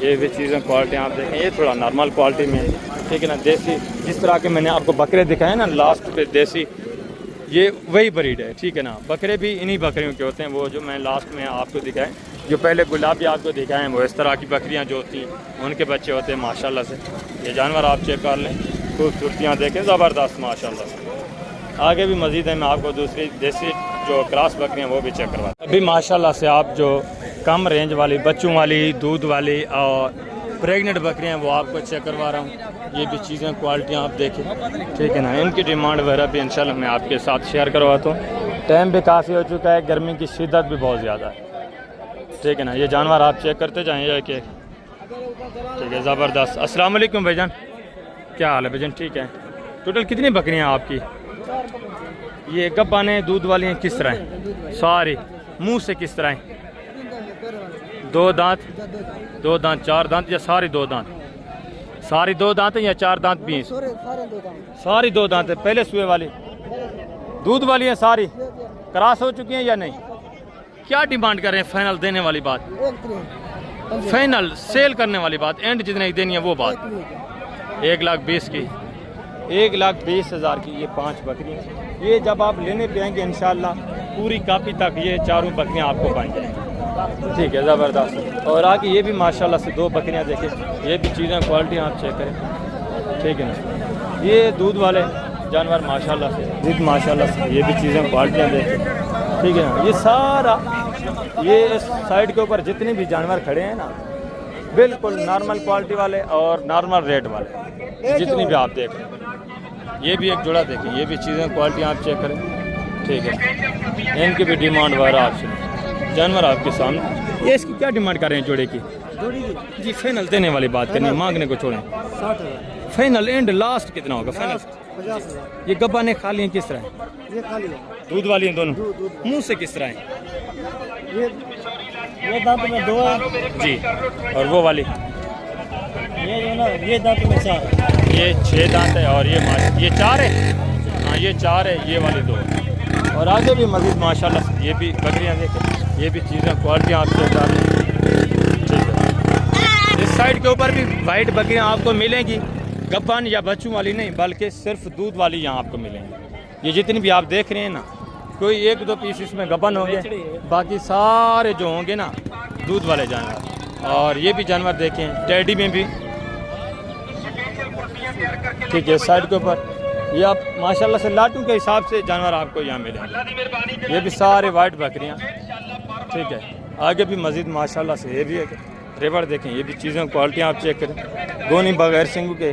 ये भी चीज़ें क्वालिटी आप देखें, ये थोड़ा नॉर्मल क्वालिटी में, ठीक है ना। देसी जिस तरह के मैंने आपको बकरे दिखाए ना लास्ट पे देसी, ये वही ब्रीड है, ठीक है ना। बकरे भी इन्हीं बकरियों के होते हैं, वो जो मैं लास्ट में आपको दिखाए, जो पहले गुलाबी आपको दिखाए हैं, वो इस तरह की बकरियां जो होती हैं उनके बच्चे होते हैं माशाल्लाह से। ये जानवर आप चेक कर लें, खूबसूरतियाँ देखें ज़बरदस्त माशाल्लाह से। आगे भी मज़ीद है, मैं आपको दूसरी देसी जो क्रॉस बकरियाँ वो भी चेक करवाता। अभी माशाल्लाह से आप जो कम रेंज वाली, बच्चों वाली, दूध वाली और प्रेग्नेंट बकरियाँ वो आपको चेक करवा रहा हूँ। ये भी चीज़ें क्वालिटियाँ आप देखें, ठीक है ना। इनकी डिमांड वगैरह भी इंशाल्लाह मैं आपके साथ शेयर करवाता हूँ। टाइम भी काफ़ी हो चुका है, गर्मी की शिद्दत भी बहुत ज़्यादा है, ठीक है ना। ये जानवर आप चेक करते जाएँ कि ठीक है, ज़बरदस्त। अस्सलाम वालेकुम भाईजान, क्या हाल है भाईजान? ठीक है। टोटल कितनी बकरियाँ आपकी? ये गब्बान है, दूध वाली हैं, किस तरह हैं? सारी। मुंह से किस तरह हैं? 2 दांत, 2 दांत, 4 दांत या सारी 2 दांत? सारी 2 दांत है या 4 दांत भी हैं? सारी 2 दांत है। पहले सुए वाली दूध वाली है, सारी क्रॉस हो चुकी हैं या नहीं? क्या डिमांड कर रहे हैं? फाइनल देने वाली बात, फाइनल सेल करने वाली बात, एंड जितने की देनी है वो बात। 1,20,000 की, 1,20,000 की ये 5 बकरियाँ। ये जब आप लेने पे आएंगे इंशाल्लाह पूरी कापी तक ये चारों बकरियाँ आपको पाएंगे, ठीक है, ज़बरदस्त। और आगे ये भी माशाल्लाह से 2 बकरियाँ देखें, ये भी चीज़ें क्वालिटी आप चेक करें, ठीक है ना। ये दूध वाले जानवर माशाल्लाह से, दूध माशाल्लाह से, ये भी चीज़ें क्वालिटियाँ देखें, ठीक है ना। ये सारा ये इस साइड के ऊपर जितने भी जानवर खड़े हैं ना, बिल्कुल नॉर्मल क्वालिटी वाले और नॉर्मल रेट वाले जितनी भी आप देख रहे हैं। ये भी एक जोड़ा देखें, ये भी चीज़ें क्वालिटी आप चेक करें, ठीक है। इनकी भी डिमांड वगैरह आपसे, जानवर आपके सामने। ये इसकी क्या डिमांड कर रहे हैं जोड़े की? जी फाइनल देने वाली बात करनी है, मांगने को छोड़ें। 60,000 फाइनल एंड लास्ट कितना होगा फाइनल? 50,000 ये गब्बाने खाली हैं, किस तरह है? ये खाली है, दूध वाली हैं दोनों? मुंह से किस तरह है? ये दांत में 2 है जी। और वो वाली? ये जो ना ये दांत में 4 है। ये 6 दांत है और ये 4 है। हाँ ये 4 है, ये वाली 2 है। और आगे भी मज़ीद माशाल्लाह ये भी बकरियाँ देखें, ये भी चीज़ें क्वालिटी आप चेक कर लें, ठीक है। इस साइड के ऊपर भी वाइट बकरियाँ आपको मिलेंगी, गब्बान या बच्चों वाली नहीं, बल्कि सिर्फ दूध वाली यहाँ आपको मिलेंगी। ये जितनी भी आप देख रहे हैं ना, कोई 1-2 पीस इसमें गब्बान होंगे, बाकी सारे जो होंगे ना दूध वाले जानवर। और ये भी जानवर देखें, टेडी में भी, ठीक है। साइड के ऊपर ये आप माशाल्लाह से लाटू के हिसाब से जानवर आपको यहाँ मिलेंगे। ये भी सारे वाइट बकरियाँ, ठीक है। आगे भी मज़ीद माशाल्लाह से ये भी है रेवड़ देखें, ये भी चीज़ें क्वालिटी आप चेक करें। गोनी बगैर सिंग के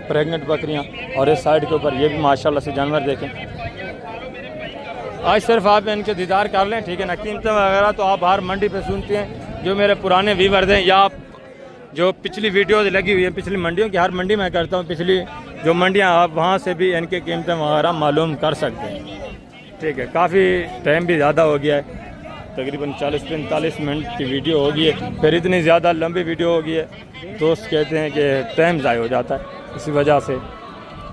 प्रेग्नेंट बकरियाँ। और इस साइड के ऊपर ये भी माशाल्लाह से जानवर देखें। आज सिर्फ आप इनके दीदार कर लें, ठीक है ना। कीमतें वगैरह तो आप हर मंडी पे सुनते हैं। जो मेरे पुराने व्यूअर्स हैं या आप जो पिछली वीडियोज़ लगी हुई है पिछली मंडियों की, हर मंडी में करता हूँ, पिछली जो मंडियाँ आप वहाँ से भी इनके कीमतें वगैरह मालूम कर सकते हैं, ठीक है। काफ़ी टाइम भी ज़्यादा हो गया है, तकरीबन 40-45 मिनट की वीडियो होगी है, फिर इतनी ज़्यादा लंबी वीडियो होगी है, दोस्त कहते हैं कि टाइम ज़ाय हो जाता है। इसी वजह से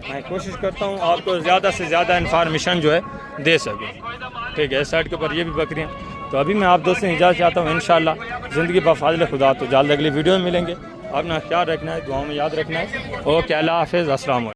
मैं कोशिश करता हूँ आपको ज़्यादा से ज़्यादा इन्फॉर्मेशन जो है दे सकूँ, ठीक है। इस साइड के ऊपर ये भी बकरियाँ। तो अभी मैं आप दोस्तों से इजाज़त चाहता हूँ, इंशाल्लाह ज़िंदगी बफ़ाज़िल खुदा तो जल्द अगली वीडियो में मिलेंगे। अपना ख्याल रखना है, दुआओं में याद रखना है। ओके, अल्लाह हाफ़िज़, अस्सलाम वालेकुम।